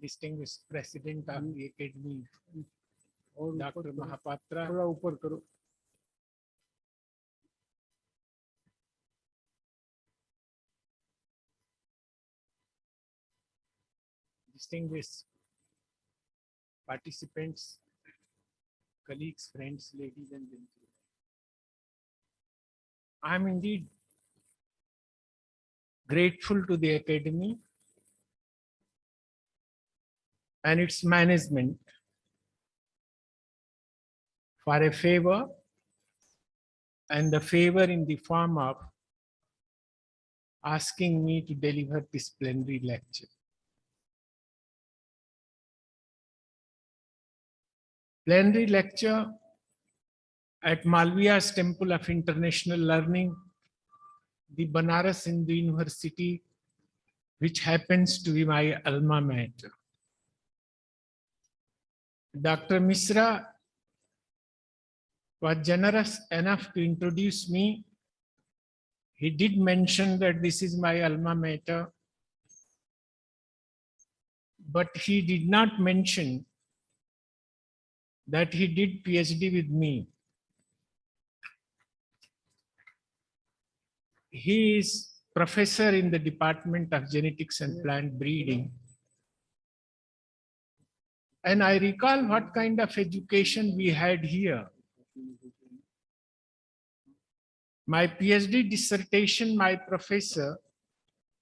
distinguished president of the academy, और Dr. Mahapatra, थोड़ा ऊपर करो. distinguished participants, colleagues, friends, ladies and gentlemen. I am indeed grateful to the academy and its management for a favor, and the favor in the form of asking me to deliver this plenary lecture. Plenary lecture at Malviya's Temple of International Learning, the Banaras Hindu University, which happens to be my alma mater. Dr. Misra was generous enough to introduce me. He did mention that this is my alma mater, but he did not mention that he did PhD with me. He is professor in the Department of Genetics and Plant Breeding. And I recall what kind of education we had here. My PhD dissertation, my professor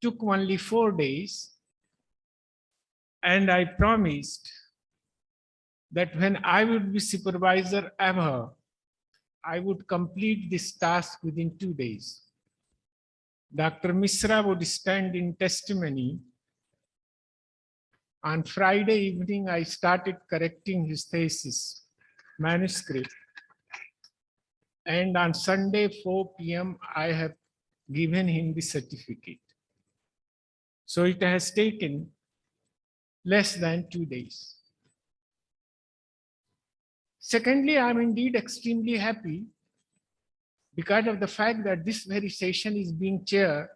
took only 4 days, and I promised that when I would be supervisor ever, I would complete this task within 2 days. Dr. Misra would stand in testimony. On Friday evening, I started correcting his thesis manuscript. And on Sunday, 4 p.m., I have given him the certificate. So it has taken less than 2 days. Secondly, I'm indeed extremely happy because of the fact that this very session is being chaired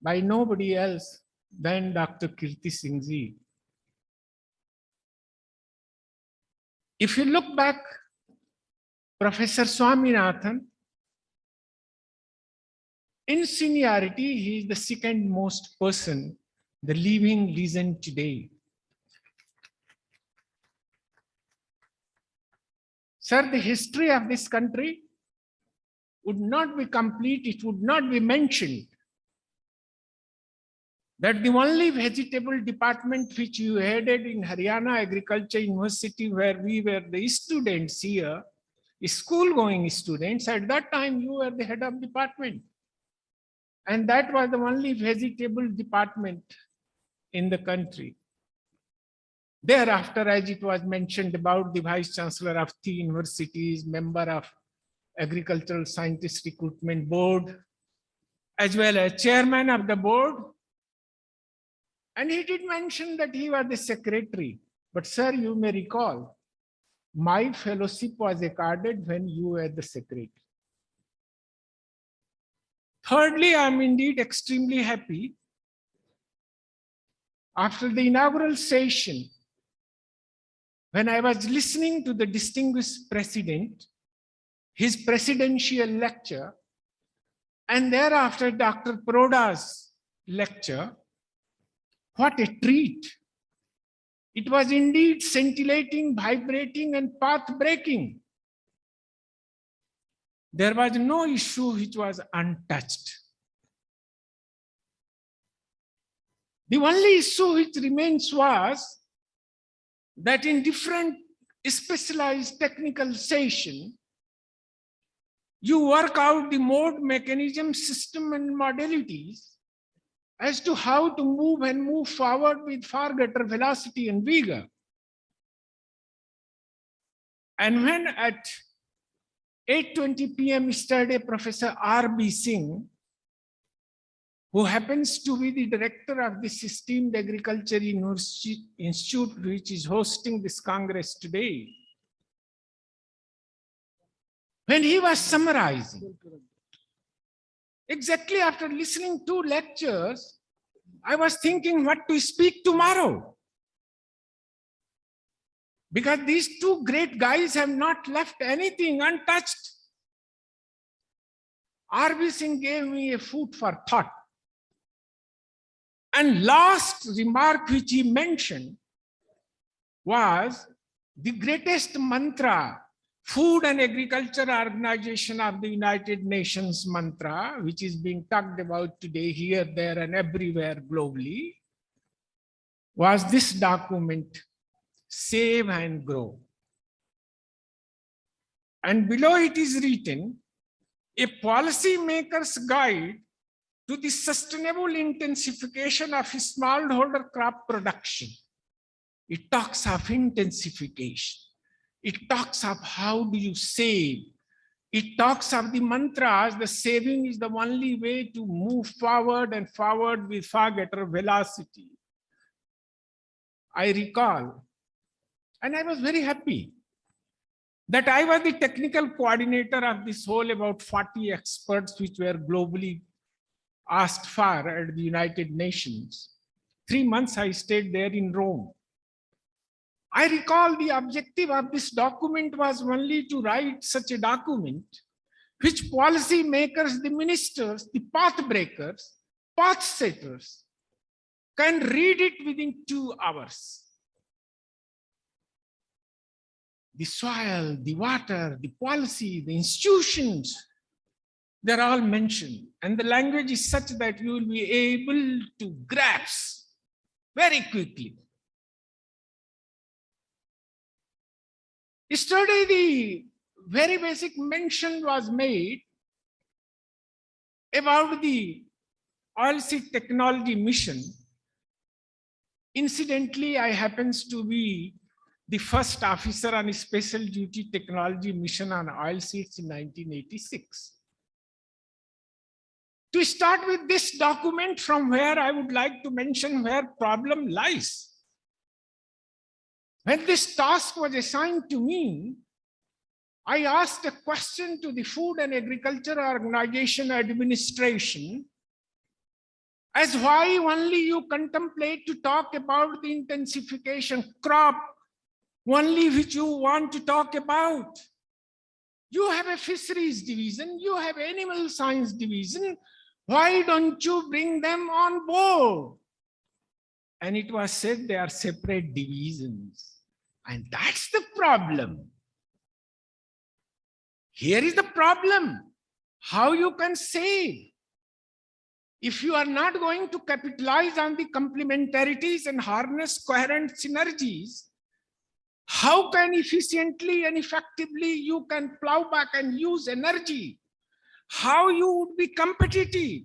by nobody else than Dr. Kirti Singh Ji. If you look back, Professor Swaminathan, in seniority, he is the second most person, the living legend today. Sir, the history of this country would not be complete, it would not be mentioned that the only vegetable department which you headed in Haryana Agriculture University, where we were the students here, school-going students, at that time you were the head of department. And that was the only vegetable department in the country. Thereafter, as it was mentioned about the Vice Chancellor of 3 universities, member of Agricultural Scientist Recruitment Board, as well as chairman of the board. And he did mention that he was the secretary. But sir, you may recall, my fellowship was accorded when you were the secretary. Thirdly, I am indeed extremely happy. After the inaugural session, when I was listening to the distinguished president, his presidential lecture, and thereafter Dr. Proda's lecture, what a treat. It was indeed scintillating, vibrating, and path-breaking. There was no issue which was untouched. The only issue which remains was that in different specialized technical session, you work out the mode, mechanism, system, and modalities as to how to move forward with far greater velocity and vigor. And when at 8:20 p.m. yesterday, Professor R.B. Singh, who happens to be the director of this esteemed Agriculture Institute, which is hosting this Congress today, when he was summarizing, exactly after listening to lectures, I was thinking what to speak tomorrow. Because these two great guys have not left anything untouched. R.B. Singh gave me a food for thought. And last remark which he mentioned was the greatest mantra, Food and Agriculture Organization of the United Nations mantra, which is being talked about today here, there, and everywhere globally, was this document, Save and Grow. And below it is written, a policy maker's guide to the sustainable intensification of smallholder crop production. It talks of intensification. It talks of how do you save. It talks of the mantras, the saving is the only way to move forward and forward with far greater velocity. I recall, and I was very happy that I was the technical coordinator of this whole about 40 experts which were globally asked for at the United Nations. 3 months I stayed there in Rome. I recall the objective of this document was only to write such a document which policy makers, the ministers, the path breakers, path setters can read it within 2 hours. The soil, the water, the policy, the institutions, they're all mentioned. And the language is such that you will be able to grasp very quickly. Yesterday, the very basic mention was made about the oilseed technology mission. Incidentally, I happens to be the first officer on a special duty technology mission on oilseeds in 1986. To start with this document, from where I would like to mention where problem lies. When this task was assigned to me, I asked a question to the Food and Agriculture Organization administration as why only you contemplate to talk about the intensification crop, only which you want to talk about. You have a fisheries division, you have animal science division, why don't you bring them on board? And it was said they are separate divisions. And that's the problem. Here is the problem. How you can save? If you are not going to capitalize on the complementarities and harness coherent synergies, how can efficiently and effectively you can plow back and use energy? How you would be competitive?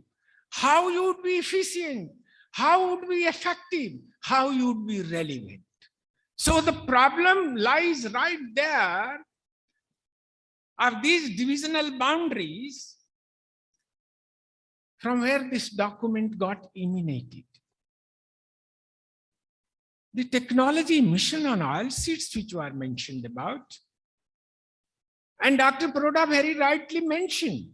How you would be efficient? How would be effective? How you would be relevant? So the problem lies right there of these divisional boundaries from where this document got emanated. The technology mission on oilseeds which were mentioned about, and Dr. Paroda very rightly mentioned,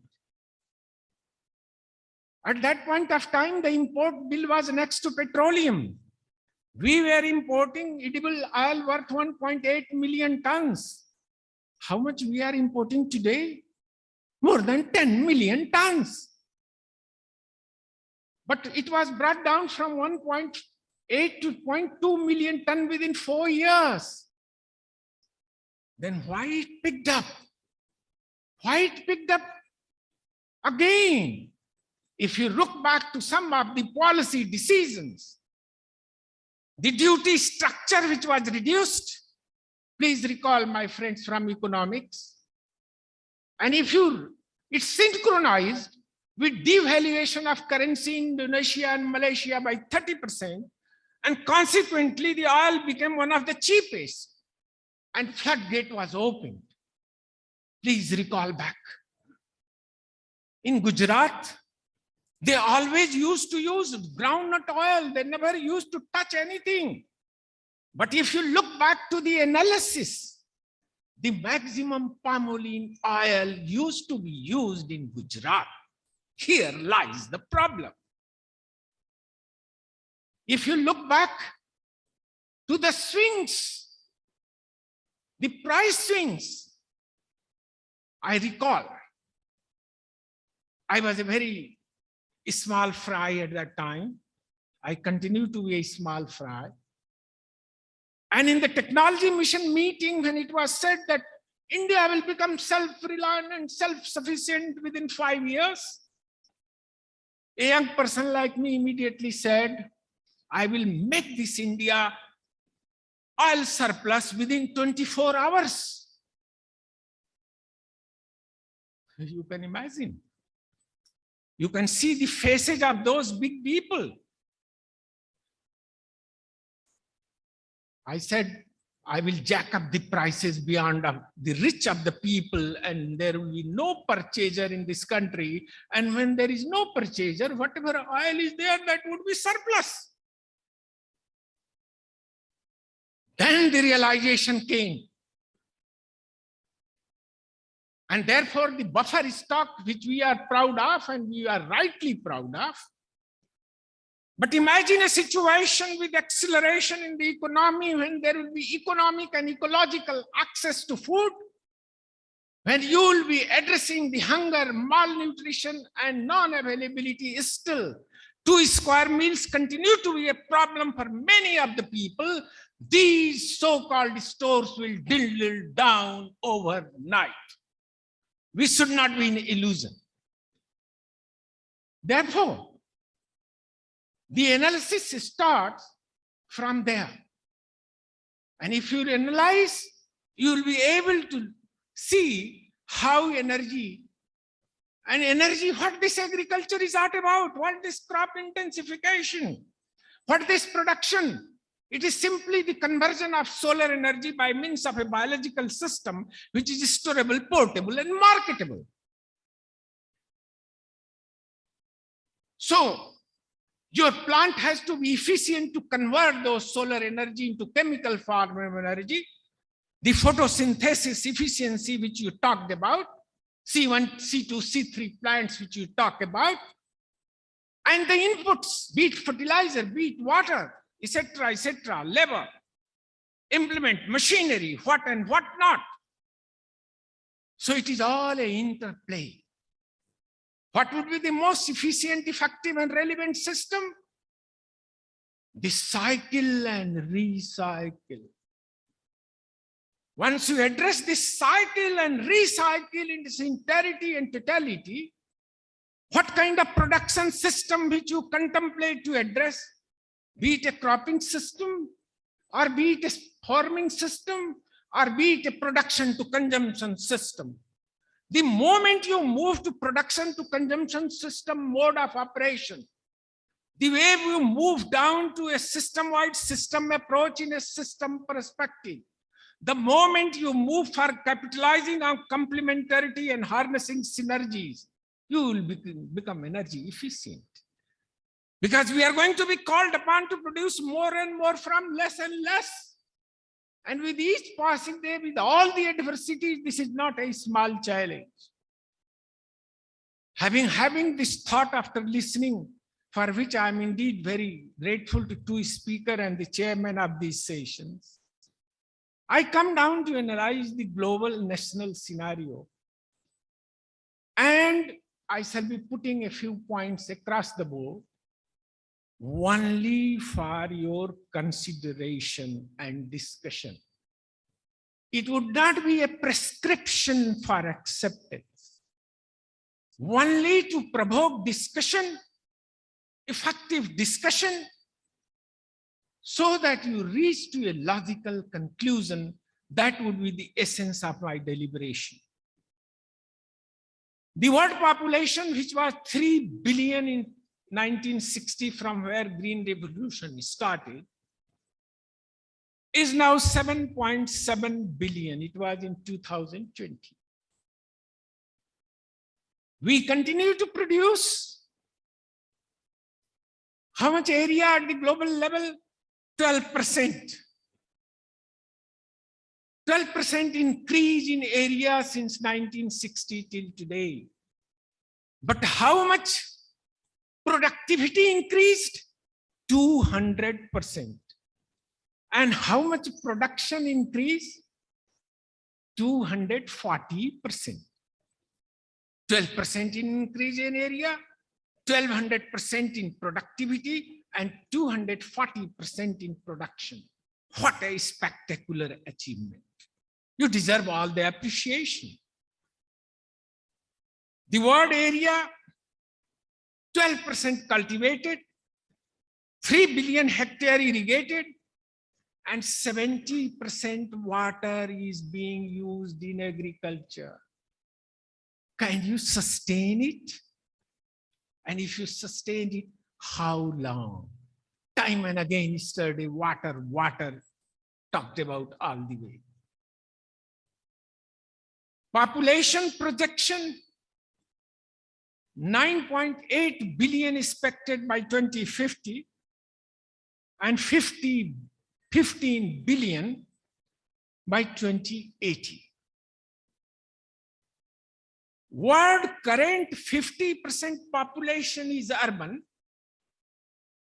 at that point of time, the import bill was next to petroleum. We were importing edible oil worth 1.8 million tons. How much we are importing today? More than 10 million tons. But it was brought down from 1.8 to 0.2 million ton within 4 years. Then why it picked up? Why it picked up again? If you look back to some of the policy decisions, the duty structure which was reduced, please recall my friends from economics. And if it's synchronized with devaluation of currency in Indonesia and Malaysia by 30%, and consequently the oil became one of the cheapest, and floodgate was opened. Please recall back. In Gujarat, they always used to use groundnut oil. They never used to touch anything. But if you look back to the analysis, the maximum palm oil used to be used in Gujarat. Here lies the problem. If you look back to the swings, the price swings, I recall, I was a very small fry at that time. I continue to be a small fry. And in the technology mission meeting, when it was said that India will become self-reliant and self-sufficient within 5 years, a young person like me immediately said, I will make this India oil surplus within 24 hours. You can imagine. You can see the faces of those big people. I said, I will jack up the prices beyond the reach of the people, and there will be no purchaser in this country. And when there is no purchaser, whatever oil is there, that would be surplus. Then the realization came. And therefore, the buffer stock, which we are proud of, and we are rightly proud of. But imagine a situation with acceleration in the economy when there will be economic and ecological access to food, when you will be addressing the hunger, malnutrition, and non-availability. Still, 2 square meals continue to be a problem for many of the people. These so-called stores will dwindle down overnight. We should not be in illusion. Therefore, the analysis starts from there. And if you analyze, you will be able to see how energy, what this agriculture is all about, what this crop intensification, what this production. It is simply the conversion of solar energy by means of a biological system which is storable, portable, and marketable. So, your plant has to be efficient to convert those solar energy into chemical form of energy. The photosynthesis efficiency which you talked about, C1, C2, C3 plants which you talk about, and the inputs, be it fertilizer, be it water, etc., labor, implement, machinery, what and what not. So it is all an interplay. What would be the most efficient, effective, and relevant system? The cycle and recycle. Once you address this cycle and recycle in its entirety and totality, what kind of production system which you contemplate to address, be it a cropping system, or be it a farming system, or be it a production to consumption system. The moment you move to production to consumption system mode of operation, the way you move down to a system-wide system approach in a system perspective, the moment you move for capitalizing on complementarity and harnessing synergies, you will become energy efficient. Because we are going to be called upon to produce more and more from less and less. And with each passing day, with all the adversities, this is not a small challenge. Having this thought after listening, for which I am indeed very grateful to 2 speakers and the chairman of these sessions, I come down to analyze the global national scenario. And I shall be putting a few points across the board, only for your consideration and discussion. It would not be a prescription for acceptance, only to provoke discussion, effective discussion, so that you reach to a logical conclusion. That would be the essence of my deliberation. The world population, which was 3 billion in 1960, from where Green Revolution started, is now 7.7 billion. It was in 2020. We continue to produce how much area at the global level? 12%. 12% increase in area since 1960 till today. But how much productivity increased? 200%. And how much production increase? 240%. 12% increase in area, 1200% in productivity, and 240% in production. What a spectacular achievement. You deserve all the appreciation. The world area, 12% cultivated, 3 billion hectare irrigated, and 70% water is being used in agriculture. Can you sustain it? And if you sustain it, how long? Time and again, yesterday, water, talked about all the way. Population projection, 9.8 billion expected by 2050, and 15 billion by 2080. World current 50% population is urban,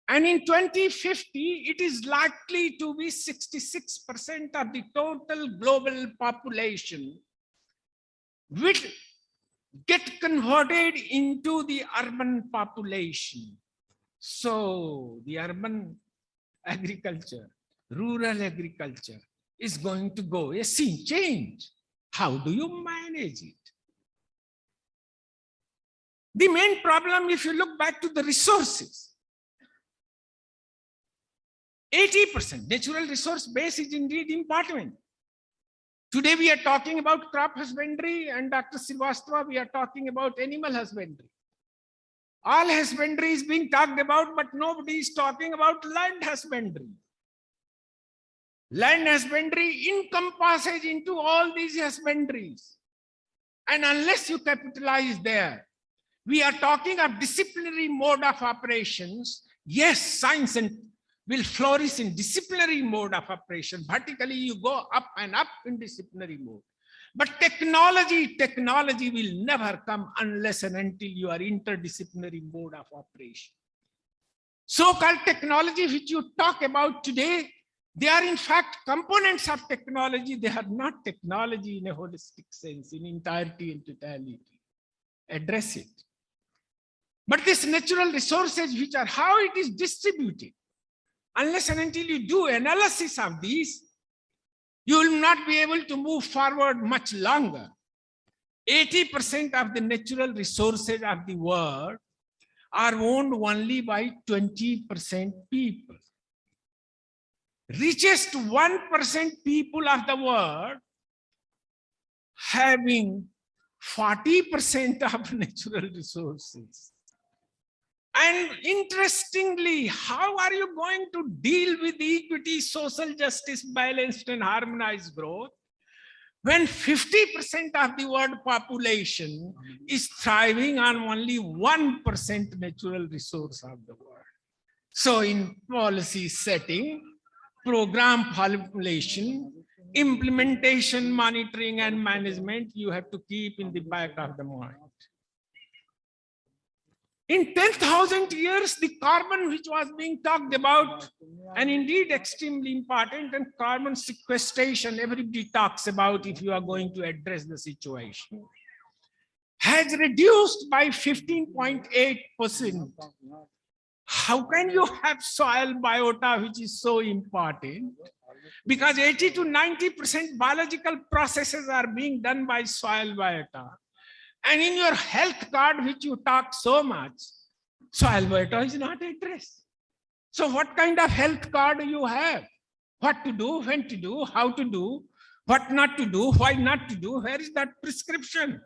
and in 2050, it is likely to be 66% of the total global population will get converted into the urban population. So the urban agriculture, rural agriculture is going to go a sea change. How do you manage it? The main problem, if you look back to the resources, 80% natural resource base is indeed important. Today we are talking about crop husbandry, and Dr. Srivastava, we are talking about animal husbandry. All husbandry is being talked about, but nobody is talking about land husbandry. Land husbandry encompasses into all these husbandries. And unless you capitalize there, we are talking of disciplinary mode of operations. Yes, science will flourish in disciplinary mode of operation. Vertically, you go up and up in disciplinary mode. But technology will never come unless and until you are interdisciplinary mode of operation. So-called technology which you talk about today, they are in fact components of technology. They are not technology in a holistic sense, in entirety and totality. Address it. But these natural resources, which are how it is distributed, unless and until you do analysis of these, you will not be able to move forward much longer. 80% of the natural resources of the world are owned only by 20% people. Richest 1% people of the world having 40% of natural resources. And interestingly, how are you going to deal with equity, social justice, balanced and harmonized growth when 50% of the world population is thriving on only 1% natural resource of the world? So in policy setting, program formulation, implementation, monitoring and management, you have to keep in the back of the mind. In 10,000 years, the carbon which was being talked about, and indeed extremely important, and carbon sequestration, everybody talks about if you are going to address the situation, has reduced by 15.8%. How can you have soil biota, which is so important? Because 80 to 90% biological processes are being done by soil biota. And in your health card, which you talk so much, soil biota is not addressed. So what kind of health card do you have? What to do, when to do, how to do, what not to do, why not to do? Where is that prescription?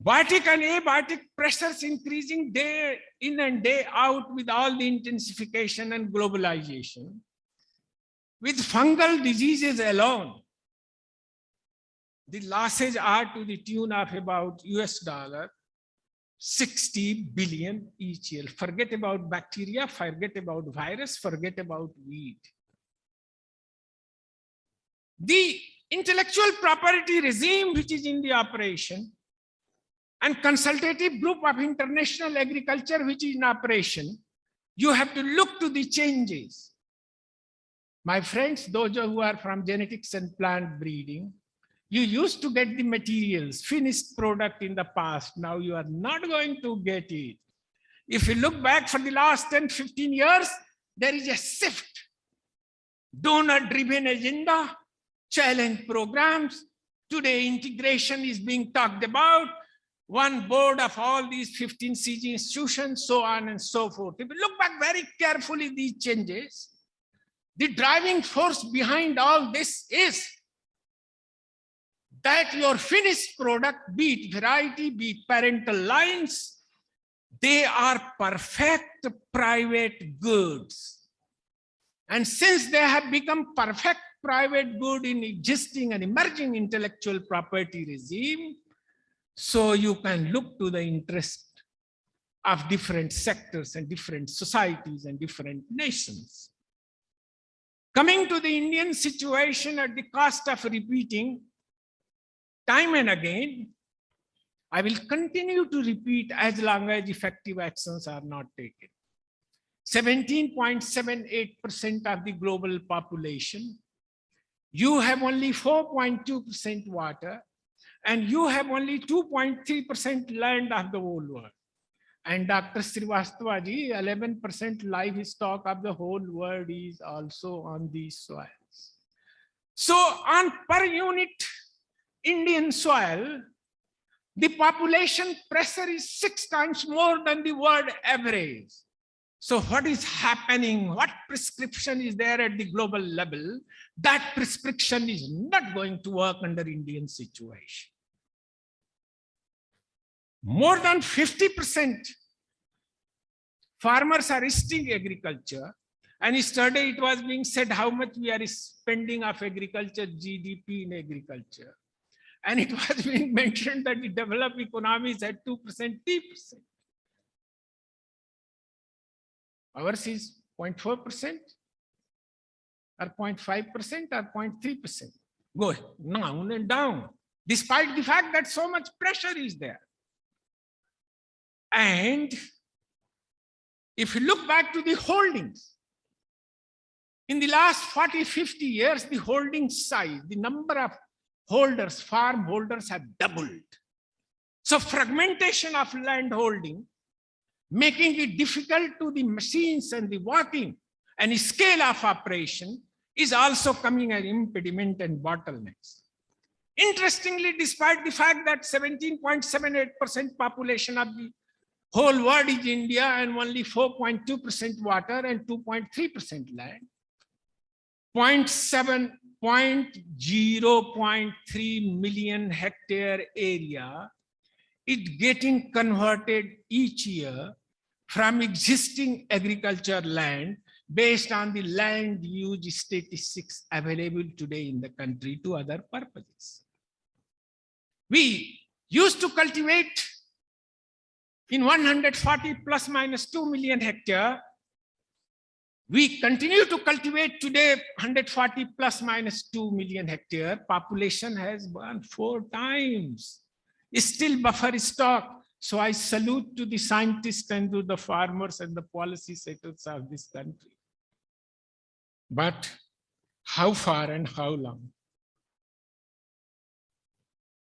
Biotic and abiotic pressures increasing day in and day out with all the intensification and globalization. With fungal diseases alone, the losses are to the tune of about $60 billion each year. Forget about bacteria, forget about virus, forget about weed. The intellectual property regime which is in the operation and consultative group of international agriculture which is in operation You have to look to the changes. My friends, those who are from genetics and plant breeding, you used to get the materials, finished product in the past. Now you are not going to get it. If you look back for the last 10, 15 years, there is a shift. Donor-driven agenda, challenge programs. Today, integration is being talked about. One board of all these 15 CG institutions, so on and so forth. If you look back very carefully, these changes, the driving force behind all this is that your finished product, be it variety, be it parental lines, they are perfect private goods. And since they have become perfect private good in existing and emerging intellectual property regime, so you can look to the interest of different sectors and different societies and different nations. Coming to the Indian situation, at the cost of repeating time and again, I will continue to repeat as long as effective actions are not taken. 17.78% of the global population, you have only 4.2% water, and you have only 2.3% land of the whole world. And Dr. Srivastava ji, 11% livestock of the whole world is also on these soils. So on per unit Indian soil, the population pressure is 6 times more than the world average. So what is happening? What prescription is there at the global level? That prescription is not going to work under Indian situation. More than 50% farmers are still agriculture. And yesterday it was being said how much we are spending of agriculture, GDP in agriculture. And it was being mentioned that the developed economies had 2%, 3%. Ours is 0.4% or 0.5% or 0.3%. Go down and down, despite the fact that so much pressure is there. And if you look back to the holdings, in the last 40, 50 years, the holding size, the number of holders, farm holders have doubled. So fragmentation of land holding, making it difficult to the machines and the working and scale of operation is also coming an impediment and bottlenecks. Interestingly, despite the fact that 17.78% population of the whole world is India and only 4.2% water and 2.3% land, 0.3 million hectare area is getting converted each year from existing agriculture land based on the land use statistics available today in the country to other purposes. We used to cultivate in 140 plus minus 2 million hectare. We continue to cultivate today 140 plus minus 2 million hectare. Population has gone 4 times. Still buffer stock. So I salute to the scientists and to the farmers and the policy setters of this country. But how far and how long?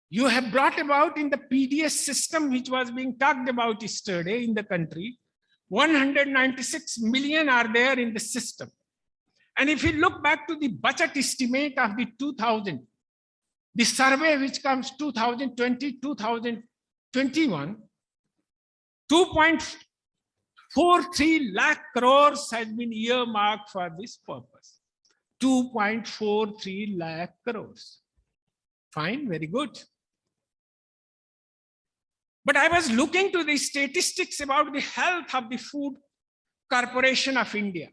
You have brought about in the PDS system, which was being talked about yesterday in the country, 196 million are there in the system. And if you look back to the budget estimate of the 2000, the survey which comes 2020, 2021, 2.43 lakh crores has been earmarked for this purpose. 2.43 lakh crores. Fine, very good. But I was looking to the statistics about the health of the Food Corporation of India.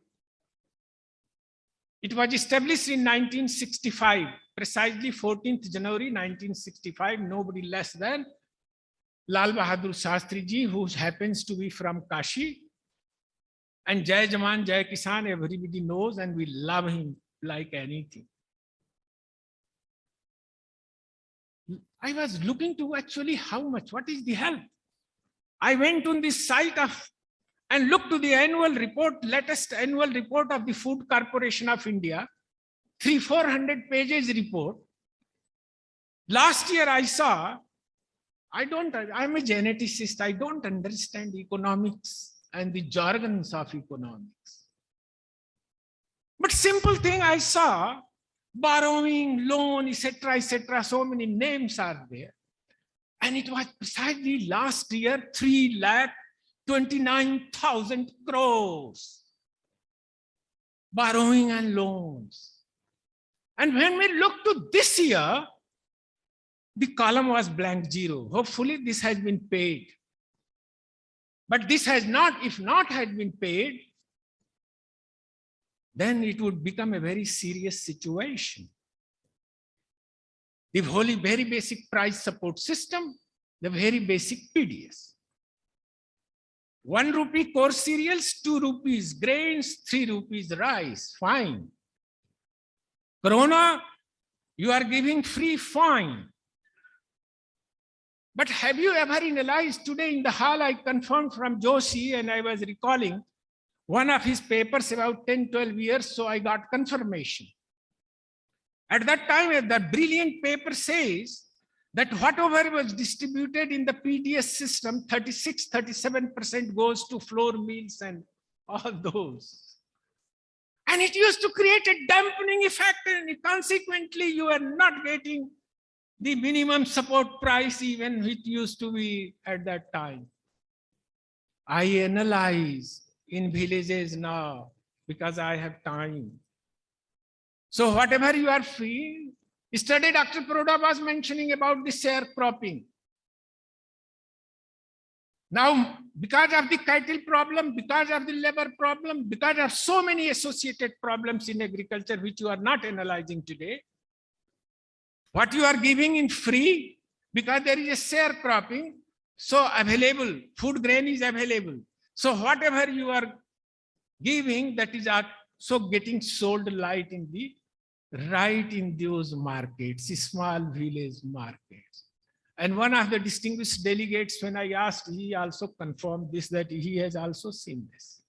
It was established in 1965, precisely 14th January 1965, nobody less than Lal Bahadur Shastri ji, who happens to be from Kashi. And Jai Jawan, Jai Kisan, everybody knows, and we love him like anything. I was looking to actually how much, what is the help? I went on the site of and look to the annual report, latest annual report of the Food Corporation of India, 300-400 pages report. Last year I saw, I'm a geneticist, I don't understand economics and the jargons of economics. But simple thing I saw, borrowing, loan, etc., so many names are there. And it was precisely last year, 3,29,000 crores. Borrowing and loans. And when we look to this year, the column was blank zero. Hopefully this has been paid. But this has not, if not had been paid, then it would become a very serious situation. The wholly very basic price support system, the very basic PDS. 1 rupee coarse cereals, 2 rupees grains, 3 rupees rice, fine. Corona, you are giving free, fine. But have you ever analyzed today in the hall, I confirmed from Joshi and I was recalling one of his papers about 10, 12 years, so I got confirmation. At that time, the brilliant paper says that whatever was distributed in the PDS system, 36, 37% goes to floor meals and all those. And it used to create a dampening effect, and consequently, you are not getting the minimum support price even which used to be at that time. I analyze in villages now because I have time. So whatever you are free, yesterday Dr. Paroda was mentioning about the sharecropping. Now, because of the cattle problem, because of the labor problem, because of so many associated problems in agriculture, which you are not analyzing today, what you are giving in free, because there is a sharecropping, so available, food grain is available. So whatever you are giving, that is so getting sold right in those markets, small village markets. And one of the distinguished delegates, when I asked, he also confirmed this, that he has also seen this.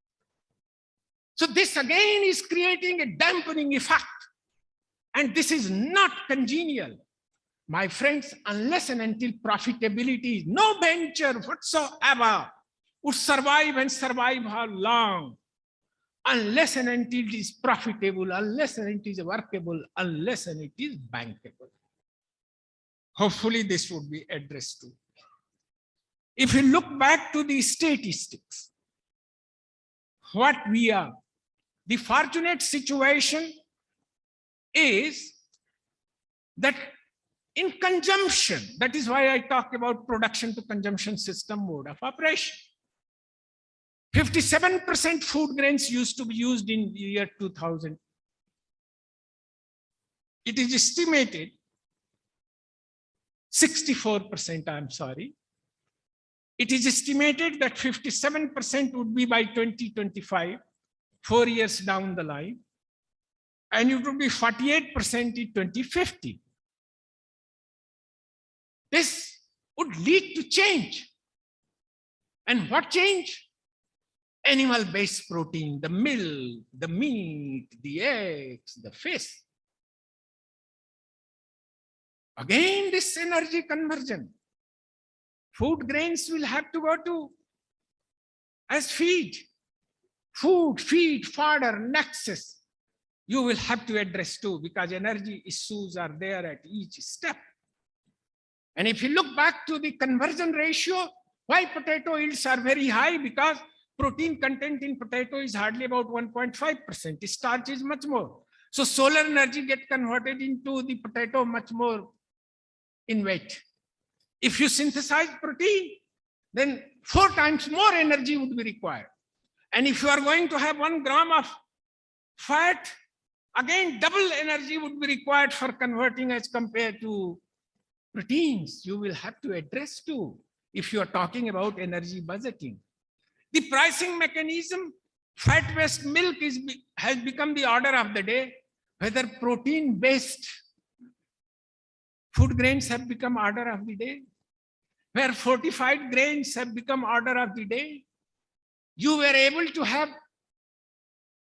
So this again is creating a dampening effect. And this is not congenial. My friends, unless and until profitability, no venture whatsoever would survive, and survive how long? Unless and until it is profitable, unless and it is workable, unless and it is bankable. Hopefully this would be addressed too. If you look back to the statistics, what we are, the fortunate situation is that in consumption, that is why I talk about production to consumption system mode of operation. 57% food grains used to be used in the year 2000. It is estimated 64%, I'm sorry. It is estimated that 57% would be by 2025, 4 years down the line, and it would be 48% in 2050. This would lead to change. And what change? Animal-based protein, the milk, the meat, the eggs, the fish. Again, this energy conversion. Food grains will have to go to as feed. Food, feed, fodder, nexus. You will have to address too, because energy issues are there at each step. And if you look back to the conversion ratio, why potato yields are very high? Because protein content in potato is hardly about 1.5%. Starch is much more. So solar energy gets converted into the potato much more in weight. If you synthesize protein, then 4 times more energy would be required. And if you are going to have 1 gram of fat, again, double energy would be required for converting as compared to proteins. You will have to address too, if you are talking about energy budgeting. The pricing mechanism, fat-based milk has become the order of the day. Whether protein-based food grains have become order of the day, where fortified grains have become order of the day. You were able to have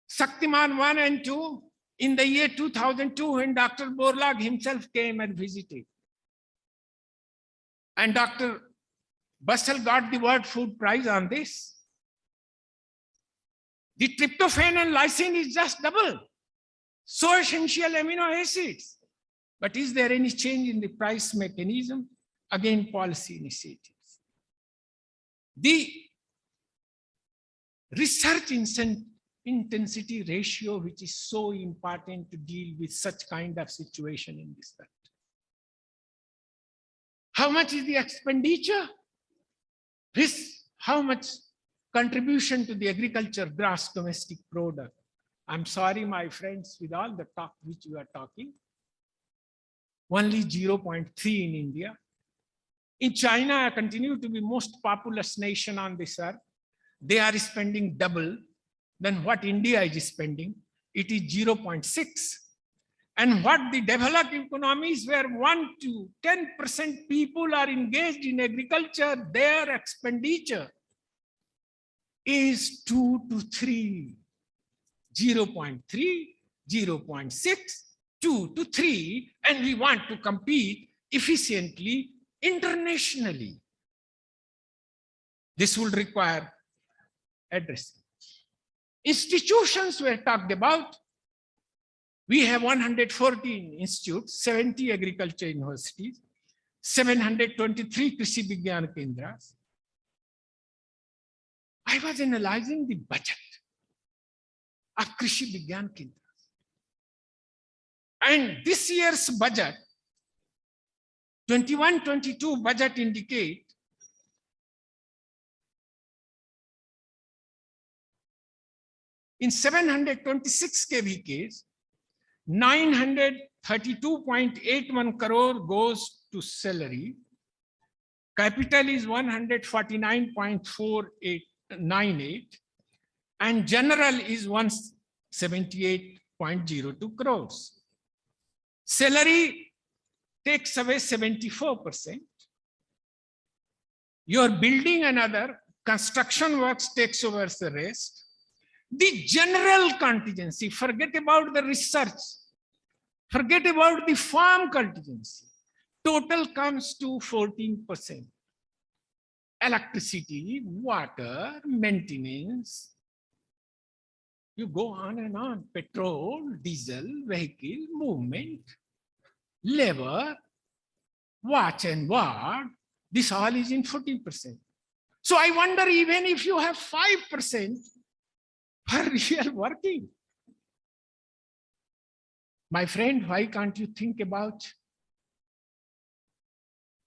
Shaktiman 1 and 2 in the year 2002 when Dr. Borlaug himself came and visited. And Dr. Bassel got the World Food Prize on this. The tryptophan and lysine is just double. So essential amino acids. But is there any change in the price mechanism? Again, policy initiatives. The research intensity ratio, which is so important to deal with such kind of situation in this country. How much is the expenditure? How much contribution to the agriculture gross domestic product? I'm sorry, my friends, with all the talk which you are talking, only 0.3 in India. In China, continue to be most populous nation on this earth. They are spending double than what India is spending. It is 0.6. And what the developed economies where 1 to 10% people are engaged in agriculture, their expenditure is 2 to 3, 0.3, 0.6, 2 to 3, and we want to compete efficiently internationally. This will require addressing. Institutions were talked about. We have 114 institutes, 70 agriculture universities, 723 Krishi Vigyan Kendras. I was analyzing the budget of Krishi Vigyan Kendras. And this year's budget, 21-22 budget indicate in 726 KVKs, 932.81 crore goes to salary. Capital is 149.4898 and general is 178.02 crores. Salary takes away 74%. Your building and other construction works takes over the rest. The general contingency, forget about the research, forget about the farm contingency, total comes to 14%. Electricity, water, maintenance, you go on and on, petrol, diesel, vehicle, movement, labor, watch and ward, this all is in 14%. So I wonder, even if you have 5%, for real working. My friend, why can't you think about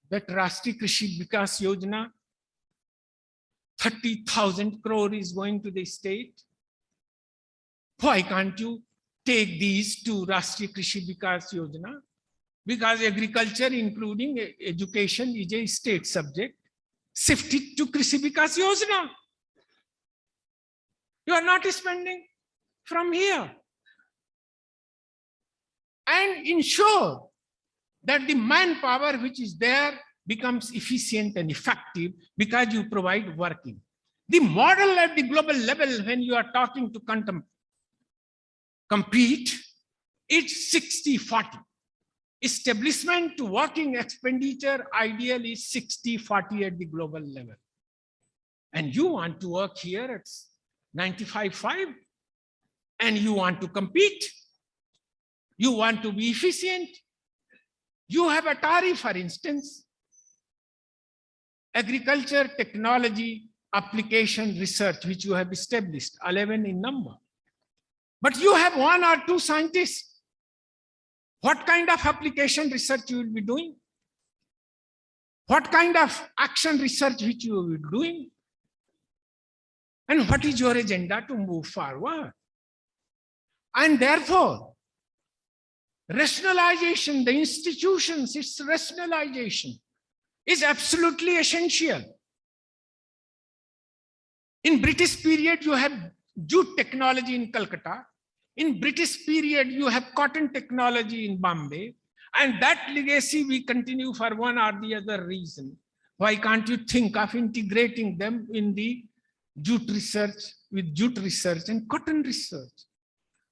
that Rashtriya Krishi Vikas Yojana? 30,000 crore is going to the state. Why can't you take these to Rashtriya Krishi Vikas Yojana? Because agriculture, including education, is a state subject. Shift it to Krishi Vikas Yojana. You are not spending from here. And ensure that the manpower which is there becomes efficient and effective because you provide working. The model at the global level, when you are talking to compete, it's 60-40. Establishment to working expenditure ideally is 60-40 at the global level. And you want to work here at 95-5, and you want to compete, you want to be efficient. You have Atari, for instance, agriculture, technology, application, research, which you have established, 11 in number. But you have 1 or 2 scientists. What kind of application research you will be doing? What kind of action research which you will be doing? And what is your agenda to move forward? And therefore, rationalization, the institutions, its rationalization is absolutely essential. In British period, you have jute technology in Calcutta. In British period, you have cotton technology in Bombay. And that legacy we continue for one or the other reason. Why can't you think of integrating them in the jute research, with jute research and cotton research.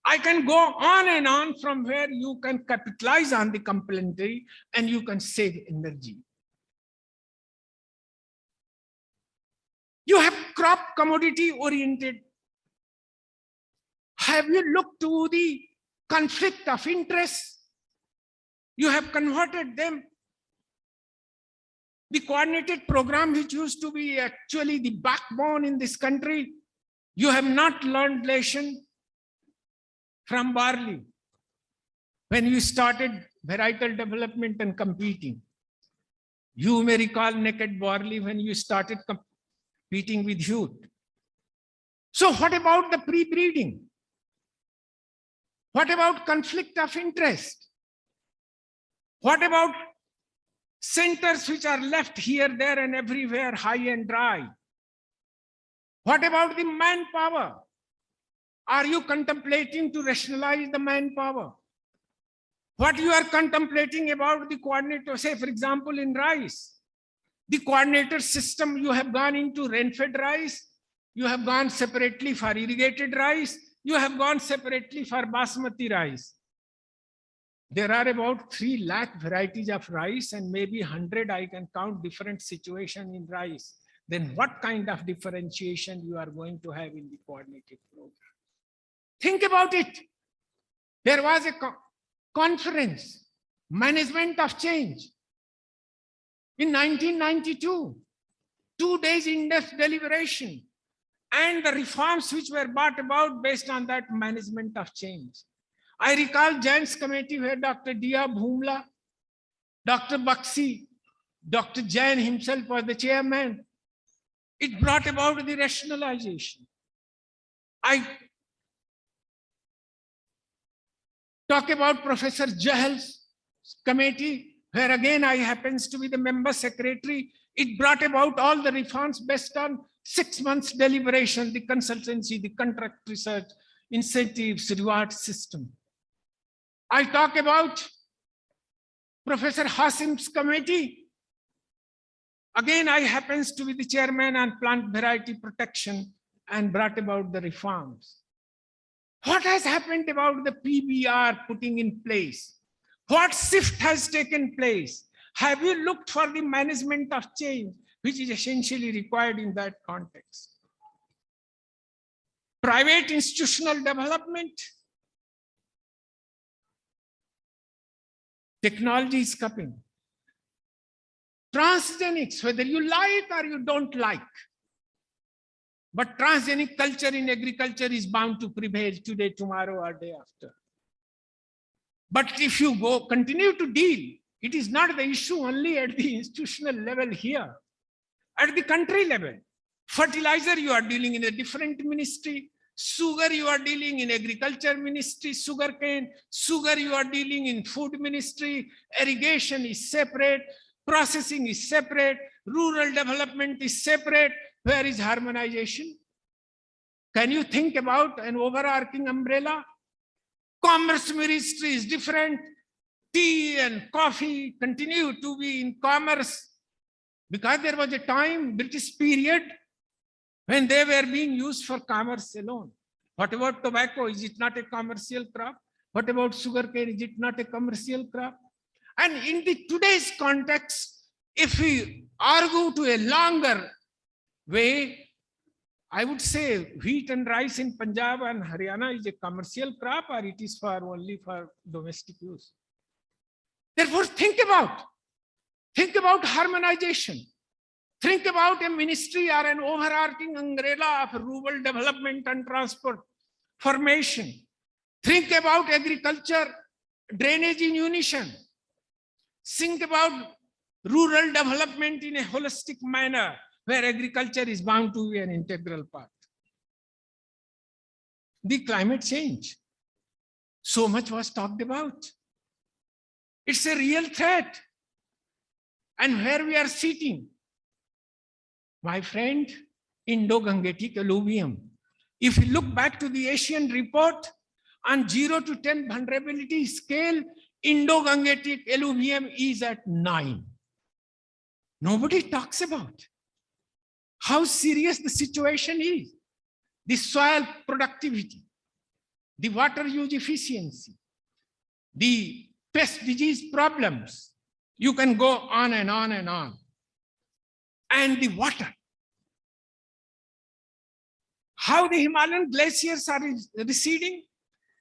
I can go on and on from where you can capitalize on the complementary and you can save energy. You have crop commodity oriented. Have you looked to the conflict of interest? You have converted them. The coordinated program, which used to be actually the backbone in this country, you have not learned lesson from barley. When you started varietal development and competing, you may recall naked barley when you started competing with jute. So what about the pre-breeding? What about conflict of interest? What about centers which are left here, there, and everywhere, high and dry? What about the manpower? Are you contemplating to rationalize the manpower? What you are contemplating about the coordinator, say for example in rice, the coordinator system, you have gone into rain-fed rice, you have gone separately for irrigated rice, you have gone separately for basmati rice. There are about 3 lakh varieties of rice and maybe 100 I can count different situations in rice. Then what kind of differentiation you are going to have in the coordinated program? Think about it. There was a conference, Management of Change, in 1992, 2 days in-depth deliberation, and the reforms which were brought about based on that management of change. I recall Jain's committee where Dr. Dia Bhumla, Dr. Baxi, Dr. Jain himself was the chairman. It brought about the rationalization. I talk about Professor Jahal's committee, where again I happens to be the member secretary. It brought about all the reforms based on 6 months deliberation, the consultancy, the contract research, incentives, reward system. I talk about Professor Hasim's committee. Again, I happens to be the chairman on plant variety protection and brought about the reforms. What has happened about the PBR putting in place? What shift has taken place? Have you looked for the management of change, which is essentially required in that context? Private institutional development. Technology is coming. Transgenics, whether you like or you don't like. But transgenic culture in agriculture is bound to prevail today, tomorrow, or day after. But if you continue to deal, it is not the issue only at the institutional level here. At the country level, fertilizer you are dealing in a different ministry, sugar you are dealing in agriculture ministry, sugarcane, sugar you are dealing in food ministry, irrigation is separate, processing is separate, rural development is separate. Where is harmonization? Can you think about an overarching umbrella? Commerce ministry is different. Tea and coffee continue to be in commerce because there was a time, British period, when they were being used for commerce alone. What about tobacco? Is it not a commercial crop? What about sugarcane? Is it not a commercial crop? And in the today's context, if we argue to a longer way, I would say wheat and rice in Punjab and Haryana is a commercial crop, or it is for only for domestic use. Therefore, think about harmonization. Think about a ministry or an overarching umbrella of rural development and transport formation. Think about agriculture, drainage in unison. Think about rural development in a holistic manner, where agriculture is bound to be an integral part. The climate change, so much was talked about. It's a real threat. And where we are sitting, my friend, Indo-Gangetic alluvium. If you look back to the Asian report on 0 to 10 vulnerability scale, Indo-Gangetic alluvium is at 9. Nobody talks about. how serious the situation is. The soil productivity, the water use efficiency, the pest disease problems. You can go on and on and on. And the water. How the Himalayan glaciers are receding.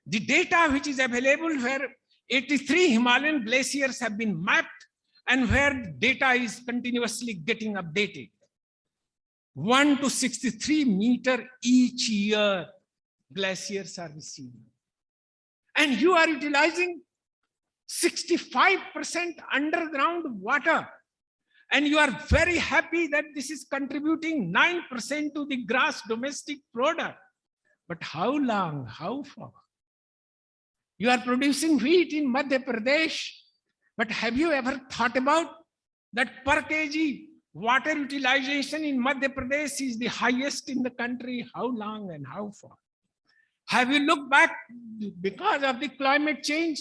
The data which is available where 83 Himalayan glaciers have been mapped and where data is continuously getting updated. 1 to 63 meters each year, glaciers are receding. And you are utilizing 65% underground water. And you are very happy that this is contributing 9% to the gross domestic product. But how long, how far? You are producing wheat in Madhya Pradesh, but have you ever thought about that per kg water utilization in Madhya Pradesh is the highest in the country? How long and how far? Have you looked back because of the climate change?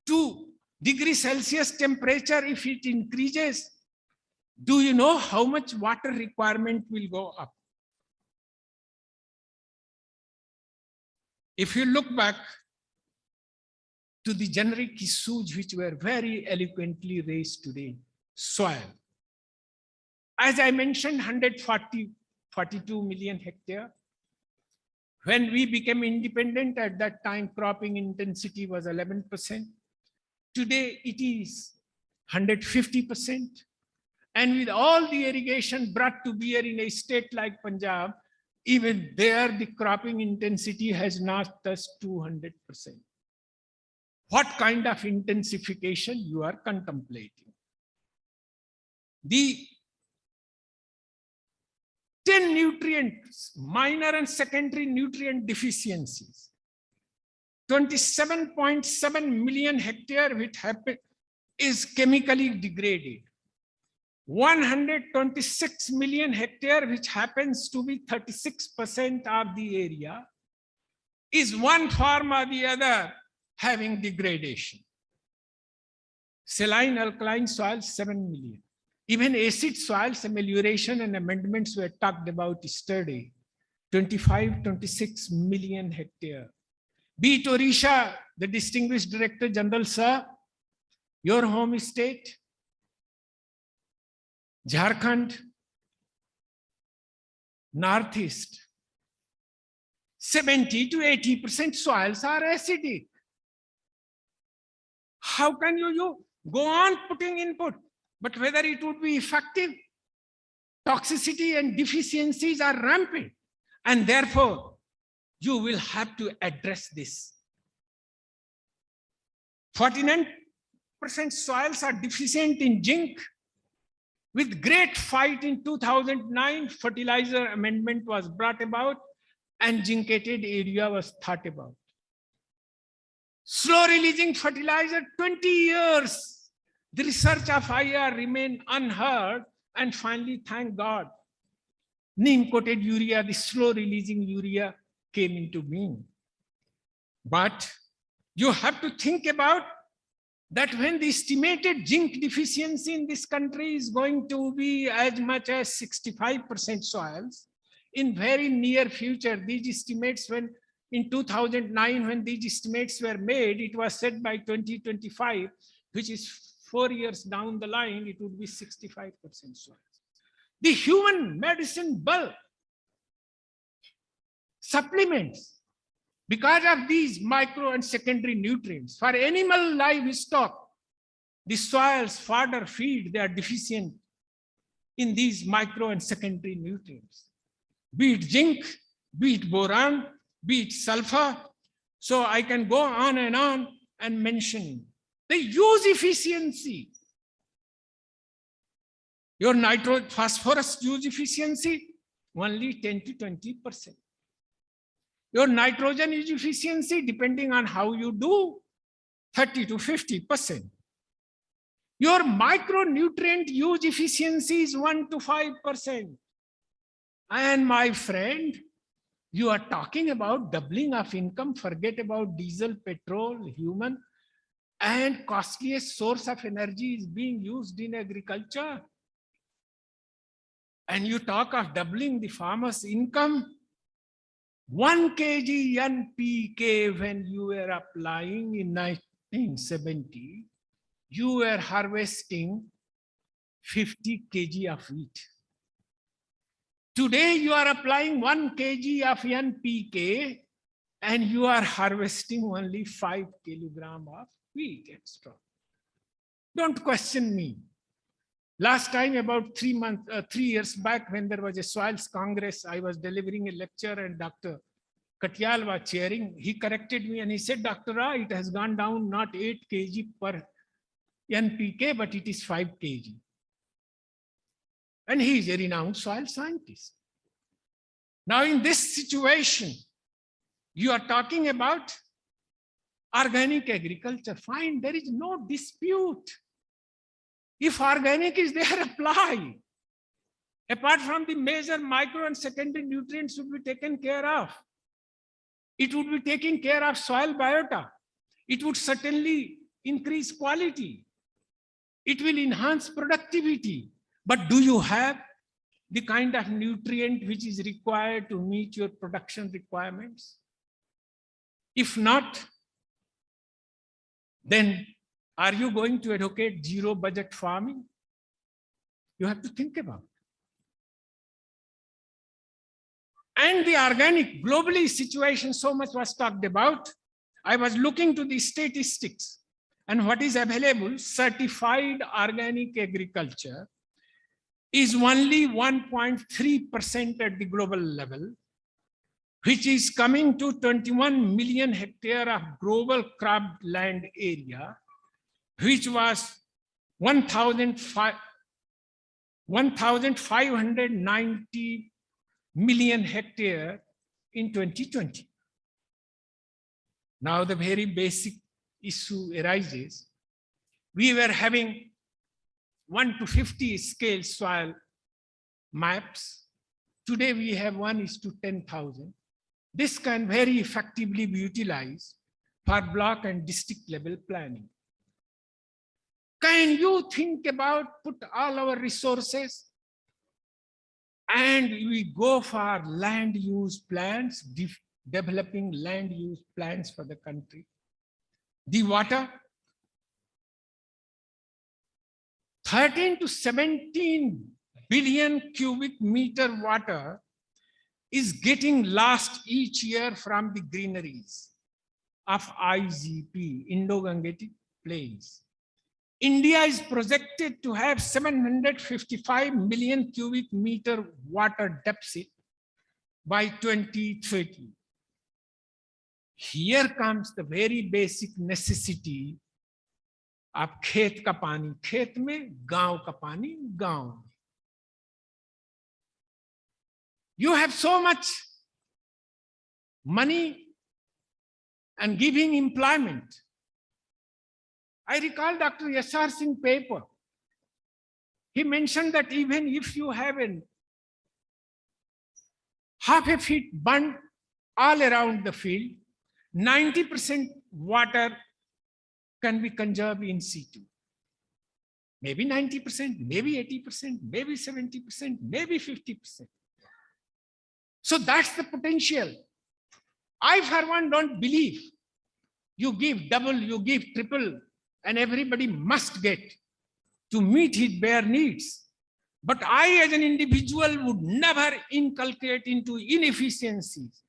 2 degrees Celsius temperature, if it increases, do you know how much water requirement will go up? If you look back to the generic issues which were very eloquently raised today, soil. As I mentioned, 142 million hectares. When we became independent, at that time, cropping intensity was 11%. Today, it is 150%. And with all the irrigation brought to bear in a state like Punjab, even there, the cropping intensity has not touched 200%. What kind of intensification you are contemplating? The 10 nutrients, minor and secondary nutrient deficiencies, 27.7 million hectares which is chemically degraded. 126 million hectares, which happens to be 36% of the area, is one form or the other having degradation. Saline alkaline soils, 7 million. Even acid soils, amelioration and amendments were talked about yesterday. 26 million hectares. Be it Odisha, the distinguished Director General, sir, your home state, Jharkhand, Northeast, 70 to 80% soils are acidic. How can you go on putting input, but whether it would be effective? Toxicity and deficiencies are rampant, and therefore you will have to address this. 49% soils are deficient in zinc. With great fight in 2009, fertilizer amendment was brought about and zincated area was thought about. Slow releasing fertilizer, 20 years. The research of IR remained unheard, and finally, thank God, neem-coated urea, the slow releasing urea came into being. But you have to think about that when the estimated zinc deficiency in this country is going to be as much as 65% soils, in very near future, these estimates, when in 2009, when these estimates were made, it was said by 2025, which is 4 years down the line, it would be 65% soils. The human medicine bulk supplements, because of these micro and secondary nutrients, for animal livestock, the soils, fodder, feed, they are deficient in these micro and secondary nutrients. Be it zinc, be it boron, be it sulfur. So I can go on and mention the use efficiency. Your phosphorus use efficiency, only 10 to 20%. Your nitrogen use efficiency, depending on how you do, 30 to 50%. Your micronutrient use efficiency is 1 to 5%. And my friend, you are talking about doubling of income, forget about diesel, petrol, human, and costliest source of energy is being used in agriculture. And you talk of doubling the farmer's income. 1 kg NPK when you were applying in 1970, you were harvesting 50 kg of wheat. Today you are applying 1 kg of NPK and you are harvesting only 5 kilogram of wheat extra. Don't question me. Last time, about 3 years back, when there was a Soils Congress, I was delivering a lecture and Dr. Katyal was chairing. He corrected me and he said, Dr. Ra, it has gone down not 8 kg per NPK, but it is 5 kg. And he is a renowned soil scientist. Now, in this situation, you are talking about organic agriculture. Fine, there is no dispute. If organic is there, apply. Apart from the major micro and secondary nutrients should be taken care of. It would be taking care of soil biota. It would certainly increase quality. It will enhance productivity. But do you have the kind of nutrient which is required to meet your production requirements? If not, then are you going to advocate zero budget farming? You have to think about it. And the organic, globally situation so much was talked about. I was looking to the statistics and what is available. Certified organic agriculture is only 1.3% at the global level, which is coming to 21 million hectare of global cropland area, which was 1,590 million hectare in 2020. Now the very basic issue arises. We were having 1 to 50 scale soil maps. Today we have 1:10,000. This can very effectively be utilized for block and district level planning. Can you think about put all our resources and we go for land use plans, developing land use plans for the country? The water, 13 to 17 billion cubic meter water is getting lost each year from the greeneries of IGP, Indo-Gangetic Plains. India is projected to have 755 million cubic meter water deficit by 2030. Here comes the very basic necessity of खेत का पानी खेत में, गांव का पानी गांव में. You have so much money and giving employment. I recall Dr. Yashar Singh paper. He mentioned that even if you have a half a feet bund all around the field, 90% water can be conserved in situ. Maybe 90%, maybe 80%, maybe 70%, maybe 50%. So that's the potential. I, for one, don't believe you give double, you give triple, and everybody must get to meet his bare needs. But I, as an individual, would never inculcate into inefficiencies.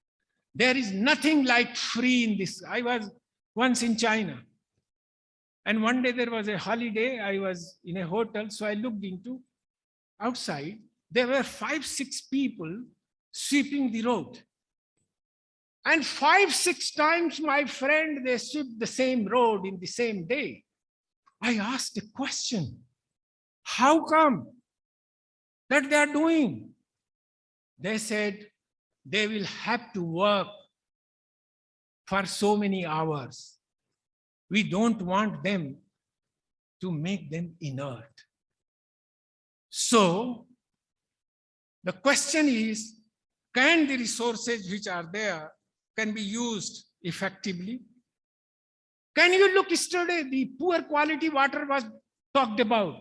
There is nothing like free in this. I was once in China. And one day there was a holiday. I was in a hotel. So I looked into outside. There were 5-6 people sweeping the road. And 5-6 times, my friend, they sweep the same road in the same day. I asked a question. How come that they are doing? They said they will have to work for so many hours. We don't want them to make them inert. So the question is, can the resources which are there can be used effectively? Can you look yesterday, the poor quality water was talked about.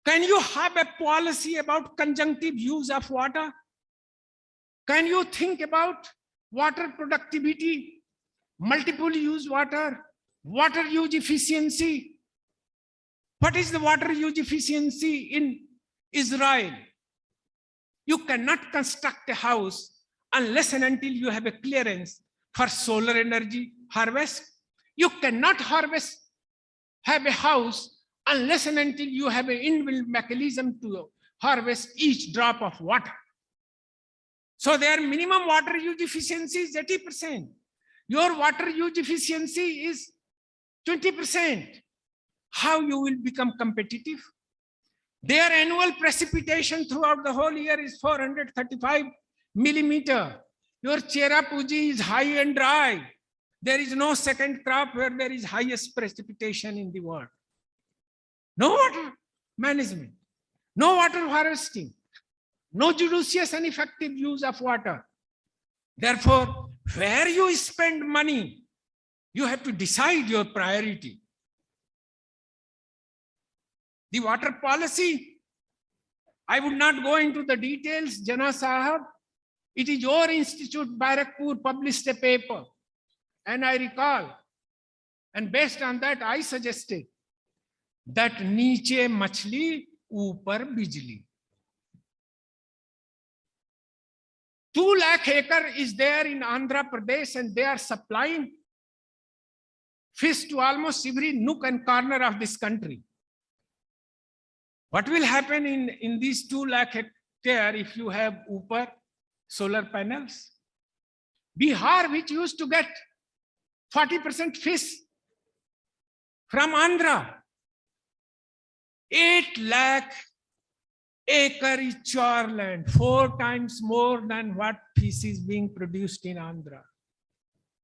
Can you have a policy about conjunctive use of water? Can you think about water productivity, multiple use water, water use efficiency? What is the water use efficiency in Israel? You cannot construct a house unless and until you have a clearance for solar energy harvest. You cannot have a house unless and until you have an inbuilt mechanism to harvest each drop of water. So their minimum water use efficiency is 80%. Your water use efficiency is 20%. How you will become competitive? Their annual precipitation throughout the whole year is 435 millimeter. Your Cherrapunji is high and dry. There is no second crop where there is highest precipitation in the world. No water management, no water harvesting, no judicious and effective use of water. Therefore, where you spend money, you have to decide your priority. The water policy, I would not go into the details, Jana Sahab. It is your institute, Barakpur, published a paper. And I recall, and based on that, I suggested that niche machli, upar bijli. 2 lakh acre is there in Andhra Pradesh, and they are supplying fish to almost every nook and corner of this country. What will happen in these 2 lakh hectare if you have upar solar panels? Bihar, which used to get 40% fish from Andhra, 8 lakh acre is char land, 4 times more than what fish is being produced in Andhra.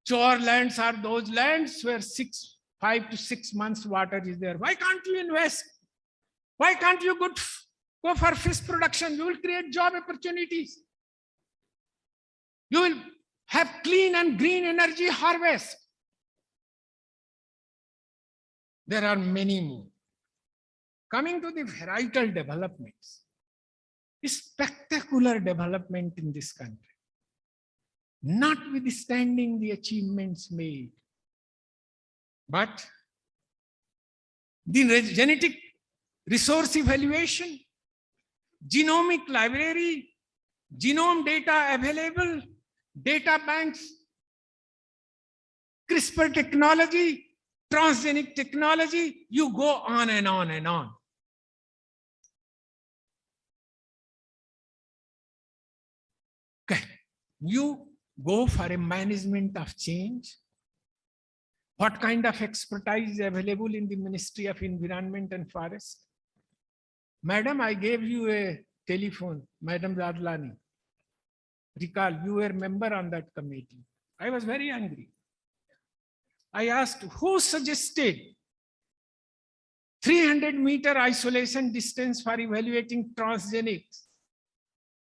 Char lands are those lands where 5 to 6 months water is there. Why can't you invest? Why can't you go for fish production? You will create job opportunities. You will have clean and green energy harvest. There are many more. Coming to the varietal developments, spectacular development in this country, notwithstanding the achievements made. But the genetic resource evaluation, genomic library, genome data available, data banks, CRISPR technology, transgenic technology, you go on and on and on. Okay. You go for a management of change. What kind of expertise is available in the Ministry of Environment and Forest? Madam, I gave you a telephone, Madam Radlani. Recall, you were a member on that committee. I was very angry. I asked, who suggested 300-meter isolation distance for evaluating transgenics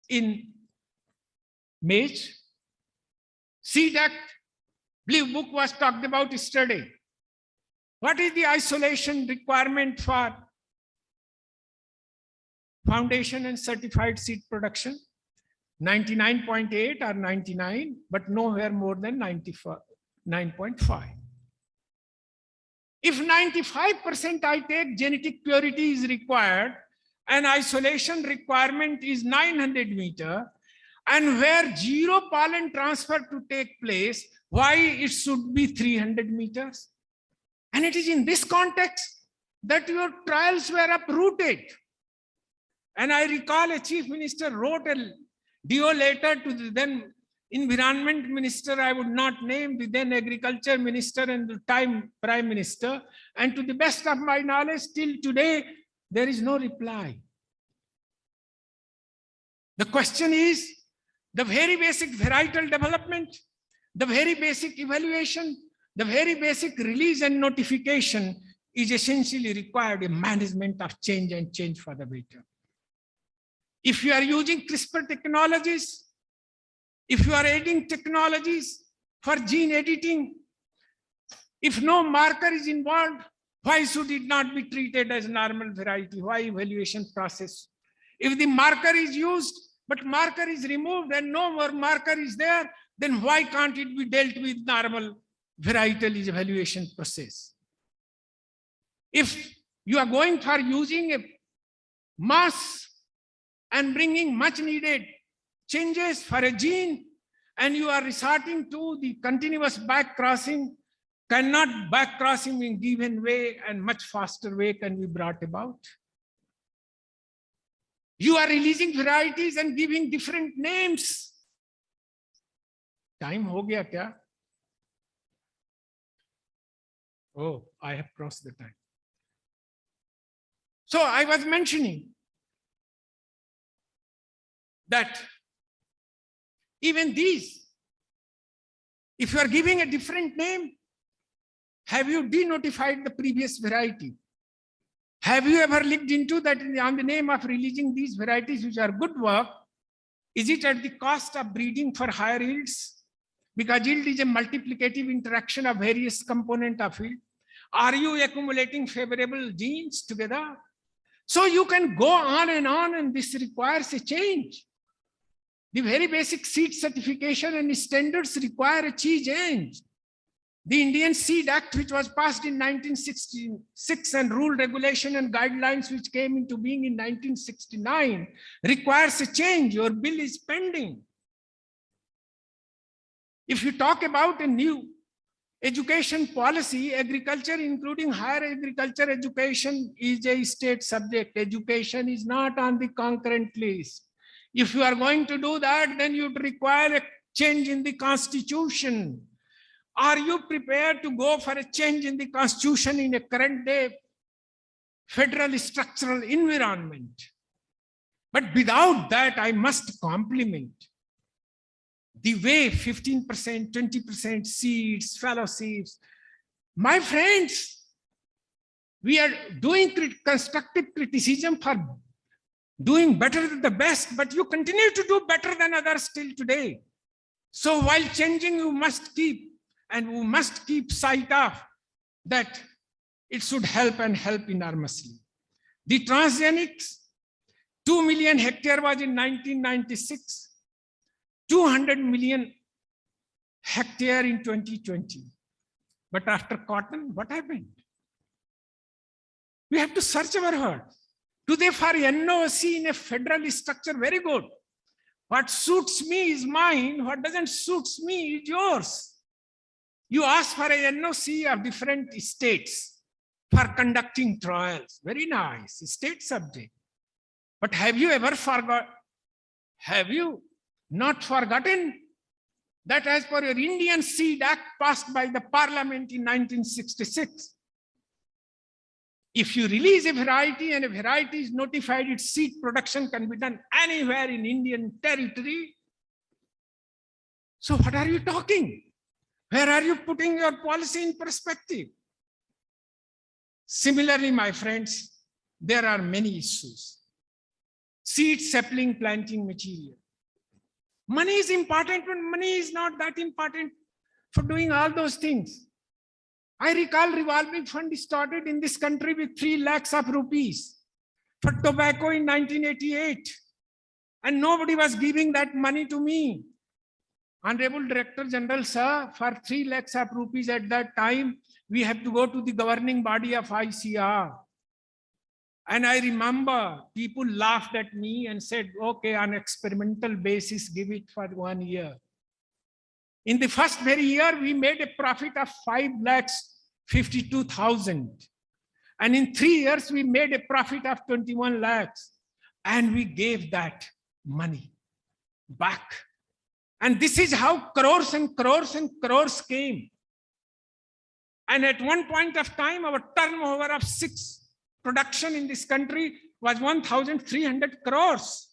in maize? Seed Act, Blue Book was talked about yesterday. What is the isolation requirement for foundation and certified seed production? 99.8 or 99, but nowhere more than 99.5. If 95% I take genetic purity is required, and isolation requirement is 900 meter, and where zero pollen transfer to take place, why it should be 300 meters? And it is in this context that your trials were uprooted. And I recall a chief minister wrote a DO letter to the then environment minister, I would not name, the then agriculture minister and the time prime minister. And to the best of my knowledge, till today, there is no reply. The question is, the very basic varietal development, the very basic evaluation, the very basic release and notification is essentially required a management of change and change for the better. If you are using CRISPR technologies, if you are adding technologies for gene editing, if no marker is involved, Why should it not be treated as normal variety? Why evaluation process? If the marker is used, but marker is removed and no more marker is there, then why can't it be dealt with normal varietal evaluation process? If you are going for using a mass and bringing much needed changes for a gene, and you are resorting to the continuous back crossing, cannot back crossing in given way and much faster way can be brought about. You are releasing varieties and giving different names. Time ho gaya kya? Oh, I have crossed the time. So I was mentioning that even these, if you are giving a different name, have you denotified the previous variety? Have you ever looked into that on the name of releasing these varieties which are good work? Is it at the cost of breeding for higher yields? Because yield is a multiplicative interaction of various components of yield. Are you accumulating favorable genes together? So you can go on, and this requires a change. The very basic seed certification and standards require a change. The Indian Seed Act, which was passed in 1966, and rule, regulation, and guidelines which came into being in 1969, requires a change. Your bill is pending. If you talk about a new education policy, agriculture, including higher agriculture education, is a state subject. Education is not on the concurrent list. If you are going to do that, then you'd require a change in the constitution. Are you prepared to go for a change in the constitution in a current day federal structural environment? But without that, I must compliment the way 15%, 20% seeds, fallow seeds. My friends, we are doing constructive criticism for doing better than the best, but you continue to do better than others till today. So while changing, you must keep, and we must keep sight of that it should help and help enormously. The transgenics, 2 million hectare was in 1996, 200 million hectare in 2020. But after cotton, what happened? We have to search our heart. Today for NOC in a federal structure, very good. What suits me is mine, what doesn't suit me is yours. You ask for a NOC of different states for conducting trials. Very nice, state subject. But have you ever forgot? Have you not forgotten that as per your Indian Seed Act passed by the Parliament in 1966, if you release a variety and a variety is notified, its seed production can be done anywhere in Indian territory. So what are you talking? Where are you putting your policy in perspective? Similarly, my friends, there are many issues. Seed, sapling, planting material. Money is important, but money is not that important for doing all those things. I recall revolving fund started in this country with 3 lakhs of rupees for tobacco in 1988. And nobody was giving that money to me. Honorable Director General, sir, for 3 lakhs of rupees at that time, we have to go to the governing body of ICR. And I remember people laughed at me and said, okay, on experimental basis, give it for 1 year. In the first very year, we made a profit of 5,52,000. And in 3 years, we made a profit of 21 lakhs. And we gave that money back. And this is how crores and crores and crores came. And at one point of time, our turnover of 6 production in this country was 1,300 crores.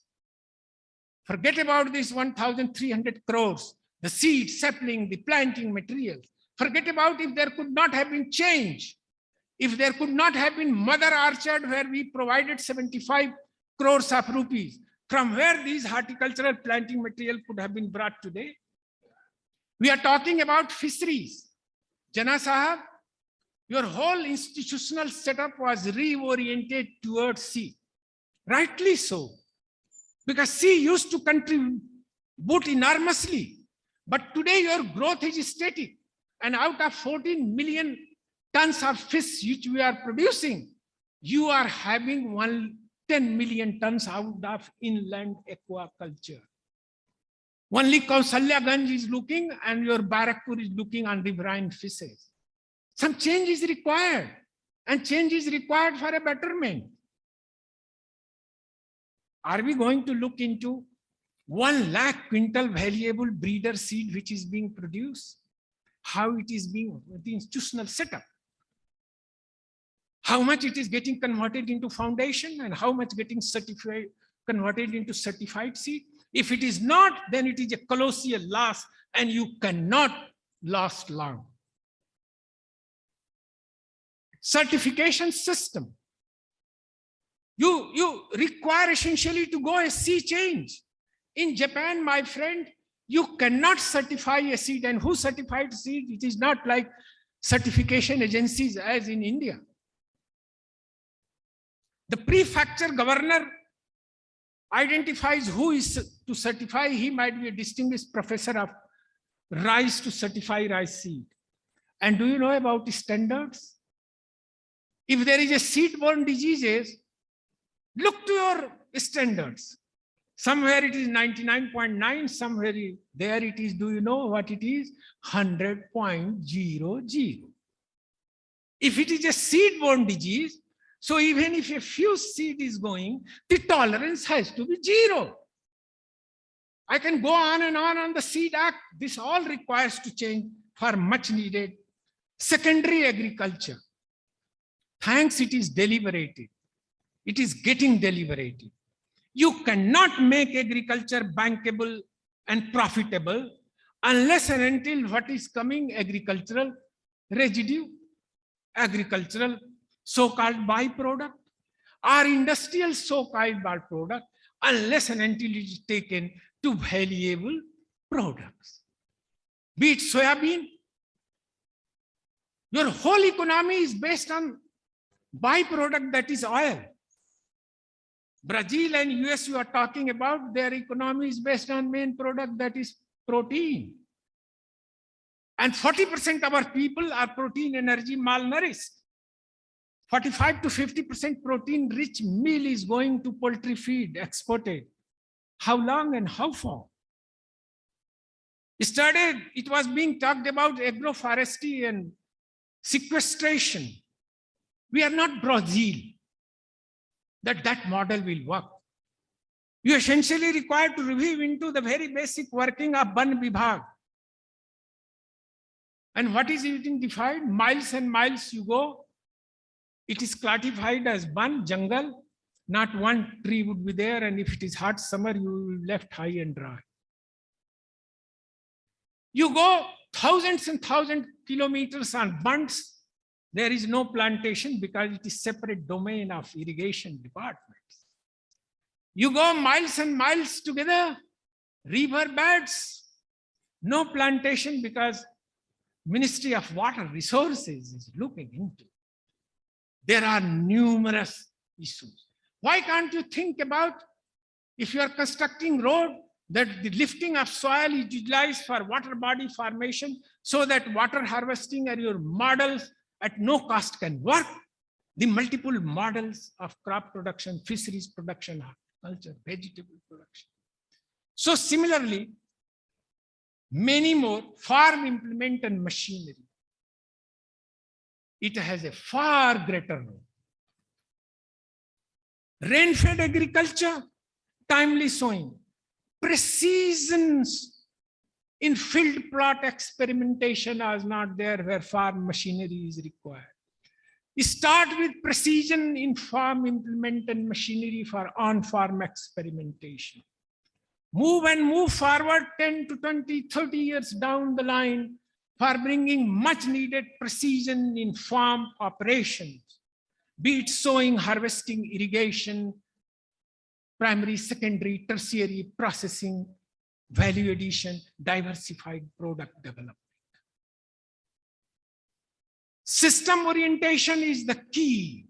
Forget about this 1,300 crores. The seed, sapling, the planting materials. Forget about if there could not have been change. If there could not have been Mother Orchard where we provided 75 crores of rupees. From where these horticultural planting material could have been brought today? We are talking about fisheries. Jana Sahab, Your whole institutional setup was reoriented towards sea. Rightly so, because sea used to contribute enormously. But today your growth is static. And out of 14 million tons of fish which we are producing, you are having 10 million tons out of inland aquaculture. Only Kausalyaganj is looking and your Barakpur is looking on riverine fishes. Some change is required, and change is required for a betterment. Are we going to look into 1 lakh quintal valuable breeder seed which is being produced? How it is being, the institutional setup. How much it is getting converted into foundation and how much getting certified, converted into certified seed. If it is not, then it is a colossal loss and you cannot last long. Certification system. You require essentially to go a sea change. In Japan, my friend, you cannot certify a seed. And who certified seed? It is not like certification agencies as in India. The prefecture governor identifies who is to certify. He might be a distinguished professor of rice to certify rice seed. And do you know about the standards? If there is a seed-borne diseases, look to your standards. Somewhere it is 99.9, somewhere there it is, do you know what it is? 100.00. If it is a seed-borne disease, so even if a few seed is going, the tolerance has to be 0. I can go on and on the Seed Act. This all requires to change for much needed secondary agriculture. Thanks, it is deliberated. It is getting deliberated. You cannot make agriculture bankable and profitable unless and until what is coming agricultural residue, agricultural so-called byproduct or industrial so-called byproduct, unless and until it is taken to valuable products. Be it soybean, your whole economy is based on byproduct, that is oil. Brazil and US, you are talking about, their economy is based on main product, that is protein. And 40% of our people are protein energy malnourished. 45 to 50% protein rich meal is going to poultry feed exported. How long and how far? It was being talked about agroforestry and sequestration. We are not Brazil, that model will work. You essentially require to review into the very basic working of Ban Vibhag. And what is it defined? Miles and miles you go, it is classified as Ban, jungle. Not one tree would be there, and if it is hot summer, you will be left high and dry. You go thousands and thousands kilometers on bunds, there is no plantation because it is separate domain of irrigation departments. You go miles and miles together, river beds, no plantation because Ministry of Water Resources is looking into. There are numerous issues. Why can't you think about, if you are constructing road, that the lifting of soil is utilized for water body formation so that water harvesting and your models at no cost can work. The multiple models of crop production, fisheries production, agriculture, vegetable production. So similarly, many more farm implement and machinery. It has a far greater role. Rain-fed agriculture, timely sowing, precision in field plot experimentation is not there where farm machinery is required. Start with precision in farm implement and machinery for on-farm experimentation. Move and move forward 10 to 20, 30 years down the line for bringing much needed precision in farm operations, be it sowing, harvesting, irrigation, primary, secondary, tertiary processing, value addition, diversified product development. System orientation is the key.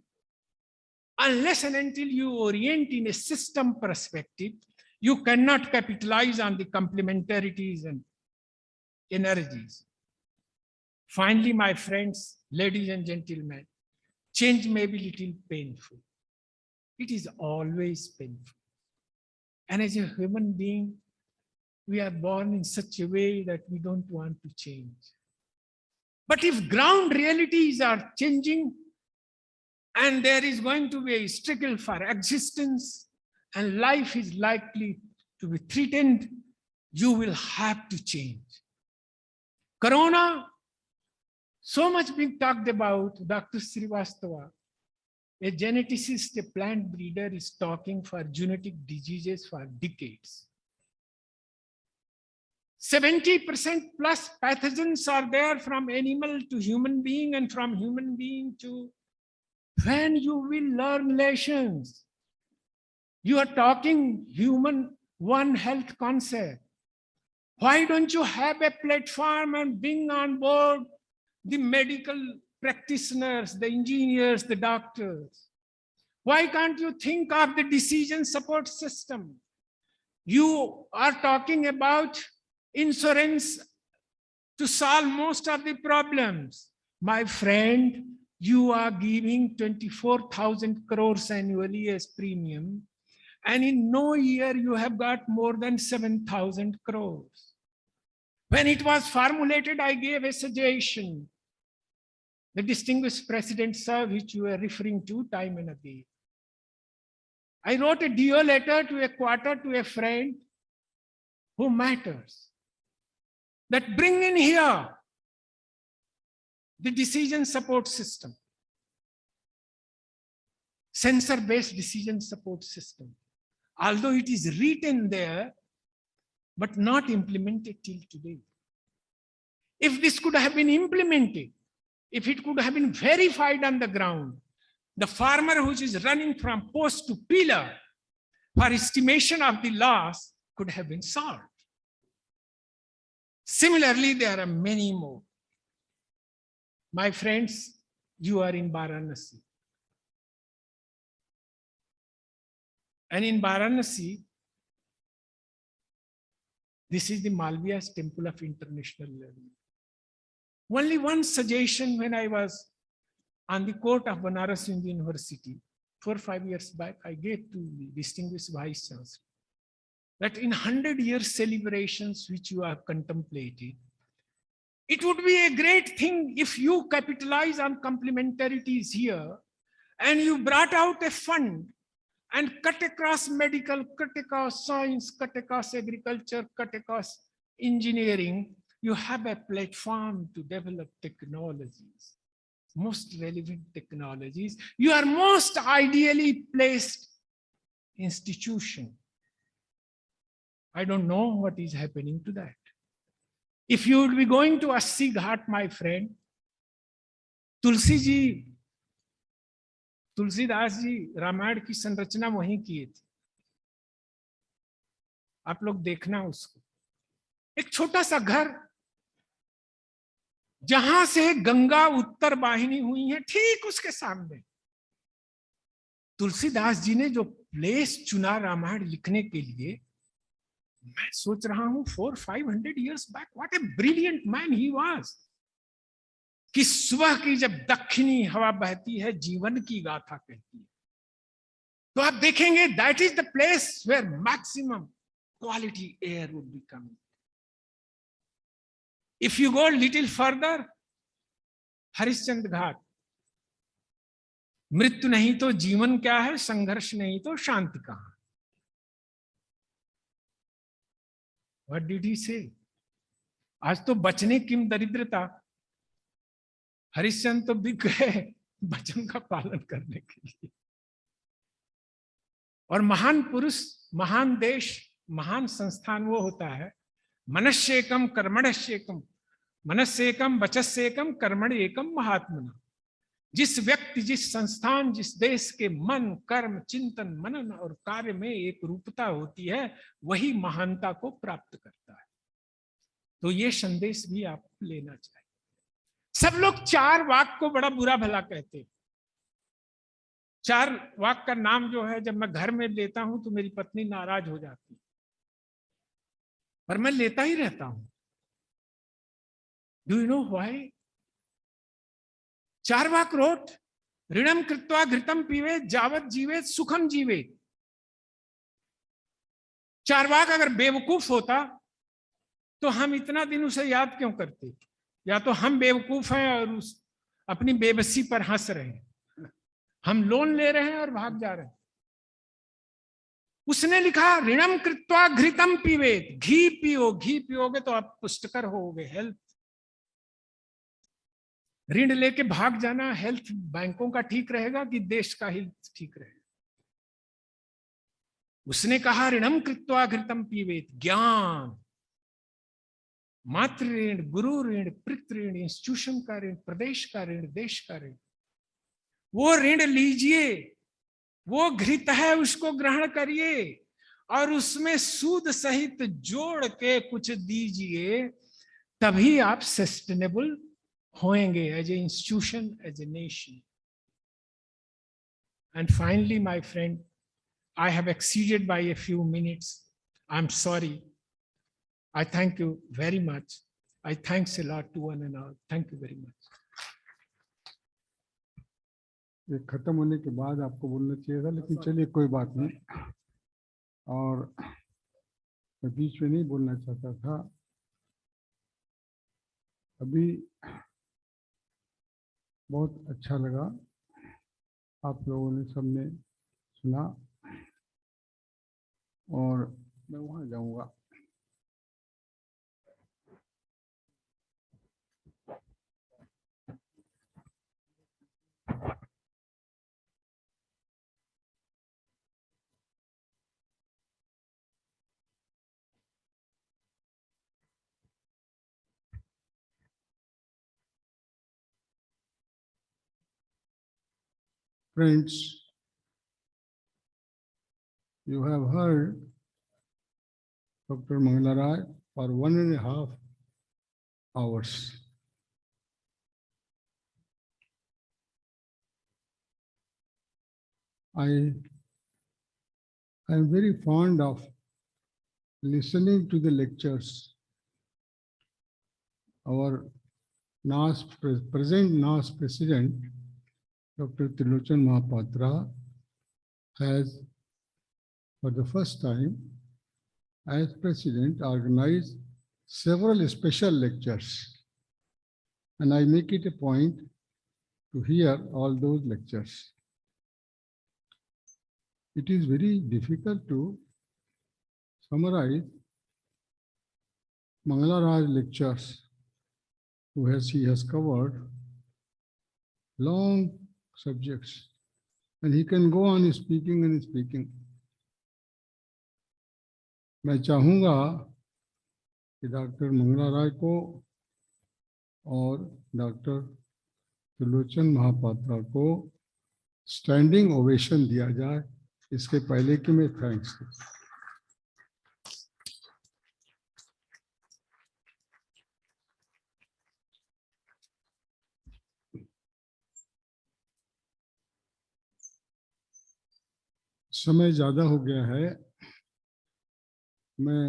Unless and until you orient in a system perspective, you cannot capitalize on the complementarities and energies. Finally, my friends, ladies and gentlemen, change may be little painful. It is always painful. And as a human being, we are born in such a way that we don't want to change. But if ground realities are changing, and there is going to be a struggle for existence, and life is likely to be threatened, you will have to change. Corona, so much being talked about. Dr. Srivastava, a geneticist, a plant breeder, is talking for genetic diseases for decades. 70% plus pathogens are there from animal to human being and from human being to... When you will learn lessons, you are talking human One Health concept. Why don't you have a platform and bring on board the medical practitioners, the engineers, the doctors? Why can't you think of the decision support system? You are talking about insurance to solve most of the problems. My friend, you are giving 24,000 crores annually as premium, and in no year you have got more than 7,000 crores. When it was formulated, I gave a suggestion. The distinguished president, sir, which you are referring to time and again. I wrote a dear letter to a quarter to a friend who matters, that bring in here the decision support system, sensor-based decision support system. Although it is written there, but not implemented till today. If this could have been implemented, if it could have been verified on the ground, the farmer which is running from post to pillar for estimation of the loss could have been solved. Similarly, there are many more. My friends, you are in Varanasi. And in Varanasi, this is the Malviya's Temple of International Learning. Only one suggestion when I was on the court of Banaras Hindu University 4 or 5 years back, I gave to the distinguished Vice Chancellor that in 100-year celebrations which you have contemplated, it would be a great thing if you capitalize on complementarities here and you brought out a fund and cut across medical, cut across science, cut across agriculture, cut across engineering. You have a platform to develop technologies, most relevant technologies. You are most ideally placed institution. I don't know what is happening to that. If you would be going to Assi Ghat, my friend, Tulsidas ji Ramayan की संरचना वहीं किए थे. आप लोग देखना उसको. एक छोटा सा घर जहां से गंगा उत्तर वाहिनी हुई है, ठीक उसके सामने तुलसीदास जी ने जो प्लेस चुना रामायण लिखने के लिए, मैं सोच रहा हूं 400-500 years back, what a brilliant man he was. कि सुबह की जब दक्षिणी हवा बहती है, जीवन की गाथा कहती है, तो आप देखेंगे that is the place where maximum quality air would be coming. If you go little further, Harishchandra Ghat, मृत्यु नहीं तो जीवन क्या है, संघर्ष नहीं तो शांति कहां. व्हाट डिड ही से? आज तो बचने किम दरिद्रता. हरिश्चंद्र तो बिक गए वचन का पालन करने के लिए. और महान पुरुष, महान देश, महान संस्थान वो होता है मनस्येकम कर्मण्येकम, मनस्येकम वचस्येकम कर्मण एकम महात्मना. जिस व्यक्ति, जिस संस्थान, जिस देश के मन, कर्म, चिंतन, मनन और कार्य में एक रूपता होती है, वही महानता को प्राप्त करता है. तो ये संदेश भी आपको लेना चाहिए. सब लोग 4 वाक को बड़ा बुरा भला कहते। 4 वाक का नाम जो है, जब मैं घर में लेता हूं तो मेरी पत्नी नाराज हो जाती, पर मैं लेता ही रहता हूं। Do you know why? 4 वाक रोट, ऋणम कृत्वा घृतम पीवे जावत जीवे सुखम जीवे। 4 वाक अगर बेवकूफ होता तो हम इतना दिन उसे याद क्यों करते? या तो हम बेवकूफ हैं और उस अपनी बेबसी पर हंस रहे हैं, हम लोन ले रहे हैं और भाग जा रहे हैं। उसने लिखा ऋणम कृत्वा घृतम पीवेत, घी पियो, घी पियोगे तो आप पुष्टकर होगे, हेल्थ। ऋण लेके भाग जाना, हेल्थ बैंकों का ठीक रहेगा कि देश का हेल्थ ठीक रहेगा? उसने कहा ऋणम कृत्वा घृतम पीवेत, ज्ञान, मातृ ऋण, गुरु ऋण, पितृ ऋण, इंस्टीट्यूशन का ऋण, प्रदेश का ऋण, देश का ऋण, वो ऋण लीजिए, वो घृत है, उसको ग्रहण करिए और उसमें सूद सहित जोड़ के कुछ दीजिए, तभी आप सस्टेनेबल होएंगे as a institution, as a nation. And finally my friend, I have exceeded by a few minutes. I'm sorry. I thank you very much. I thanks a lot to one and all. Thank you very much. ये खत्म होने के बाद आपको बोलना चाहिए था, लेकिन चलिए कोई बात नहीं। और मैं बीच में नहीं बोलना चाहता था। अभी बहुत अच्छा लगा, आप लोगों ने सबने सुना और मैं वहाँ जाऊँगा। Friends, you have heard Dr. Mangala Rai for 1.5 hours. I am very fond of listening to the lectures. Our present NAS president, Dr. Trilochan Mahapatra, has for the first time as president organized several special lectures, and I make it a point to hear all those lectures. It is very difficult to summarize Mangala Rai's lectures, he has covered long subjects, and he can go on speaking and speaking. मैं चाहूँगा कि doctor Mangla राय को और doctor Trilochan Mohapatra को standing ovation दिया जाए, इसके पहले कि मैं थैंक्स दूं। समय ज़्यादा हो गया है, मैं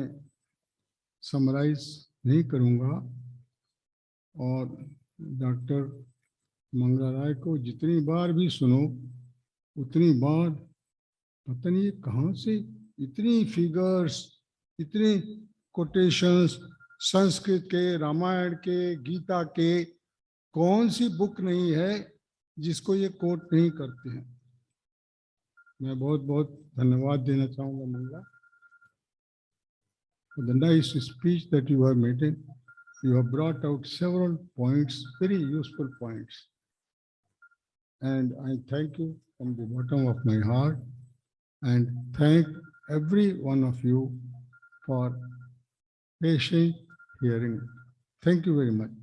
समराइज नहीं करूँगा और डॉक्टर मंगला राय को जितनी बार भी सुनो उतनी बार पता नहीं कहाँ से इतनी फिगर्स, इतनी कोटेशंस, संस्कृत के, रामायण के, गीता के, कौन सी बुक नहीं है जिसको ये कोट नहीं करते हैं। मैं बहुत बहुत धन्यवाद देना चाहूँगा Mangla, for the nice speech that you have made. You have brought out several points, very useful points. And I thank you from the bottom of my heart and thank every one of you for patient hearing. Thank you very much.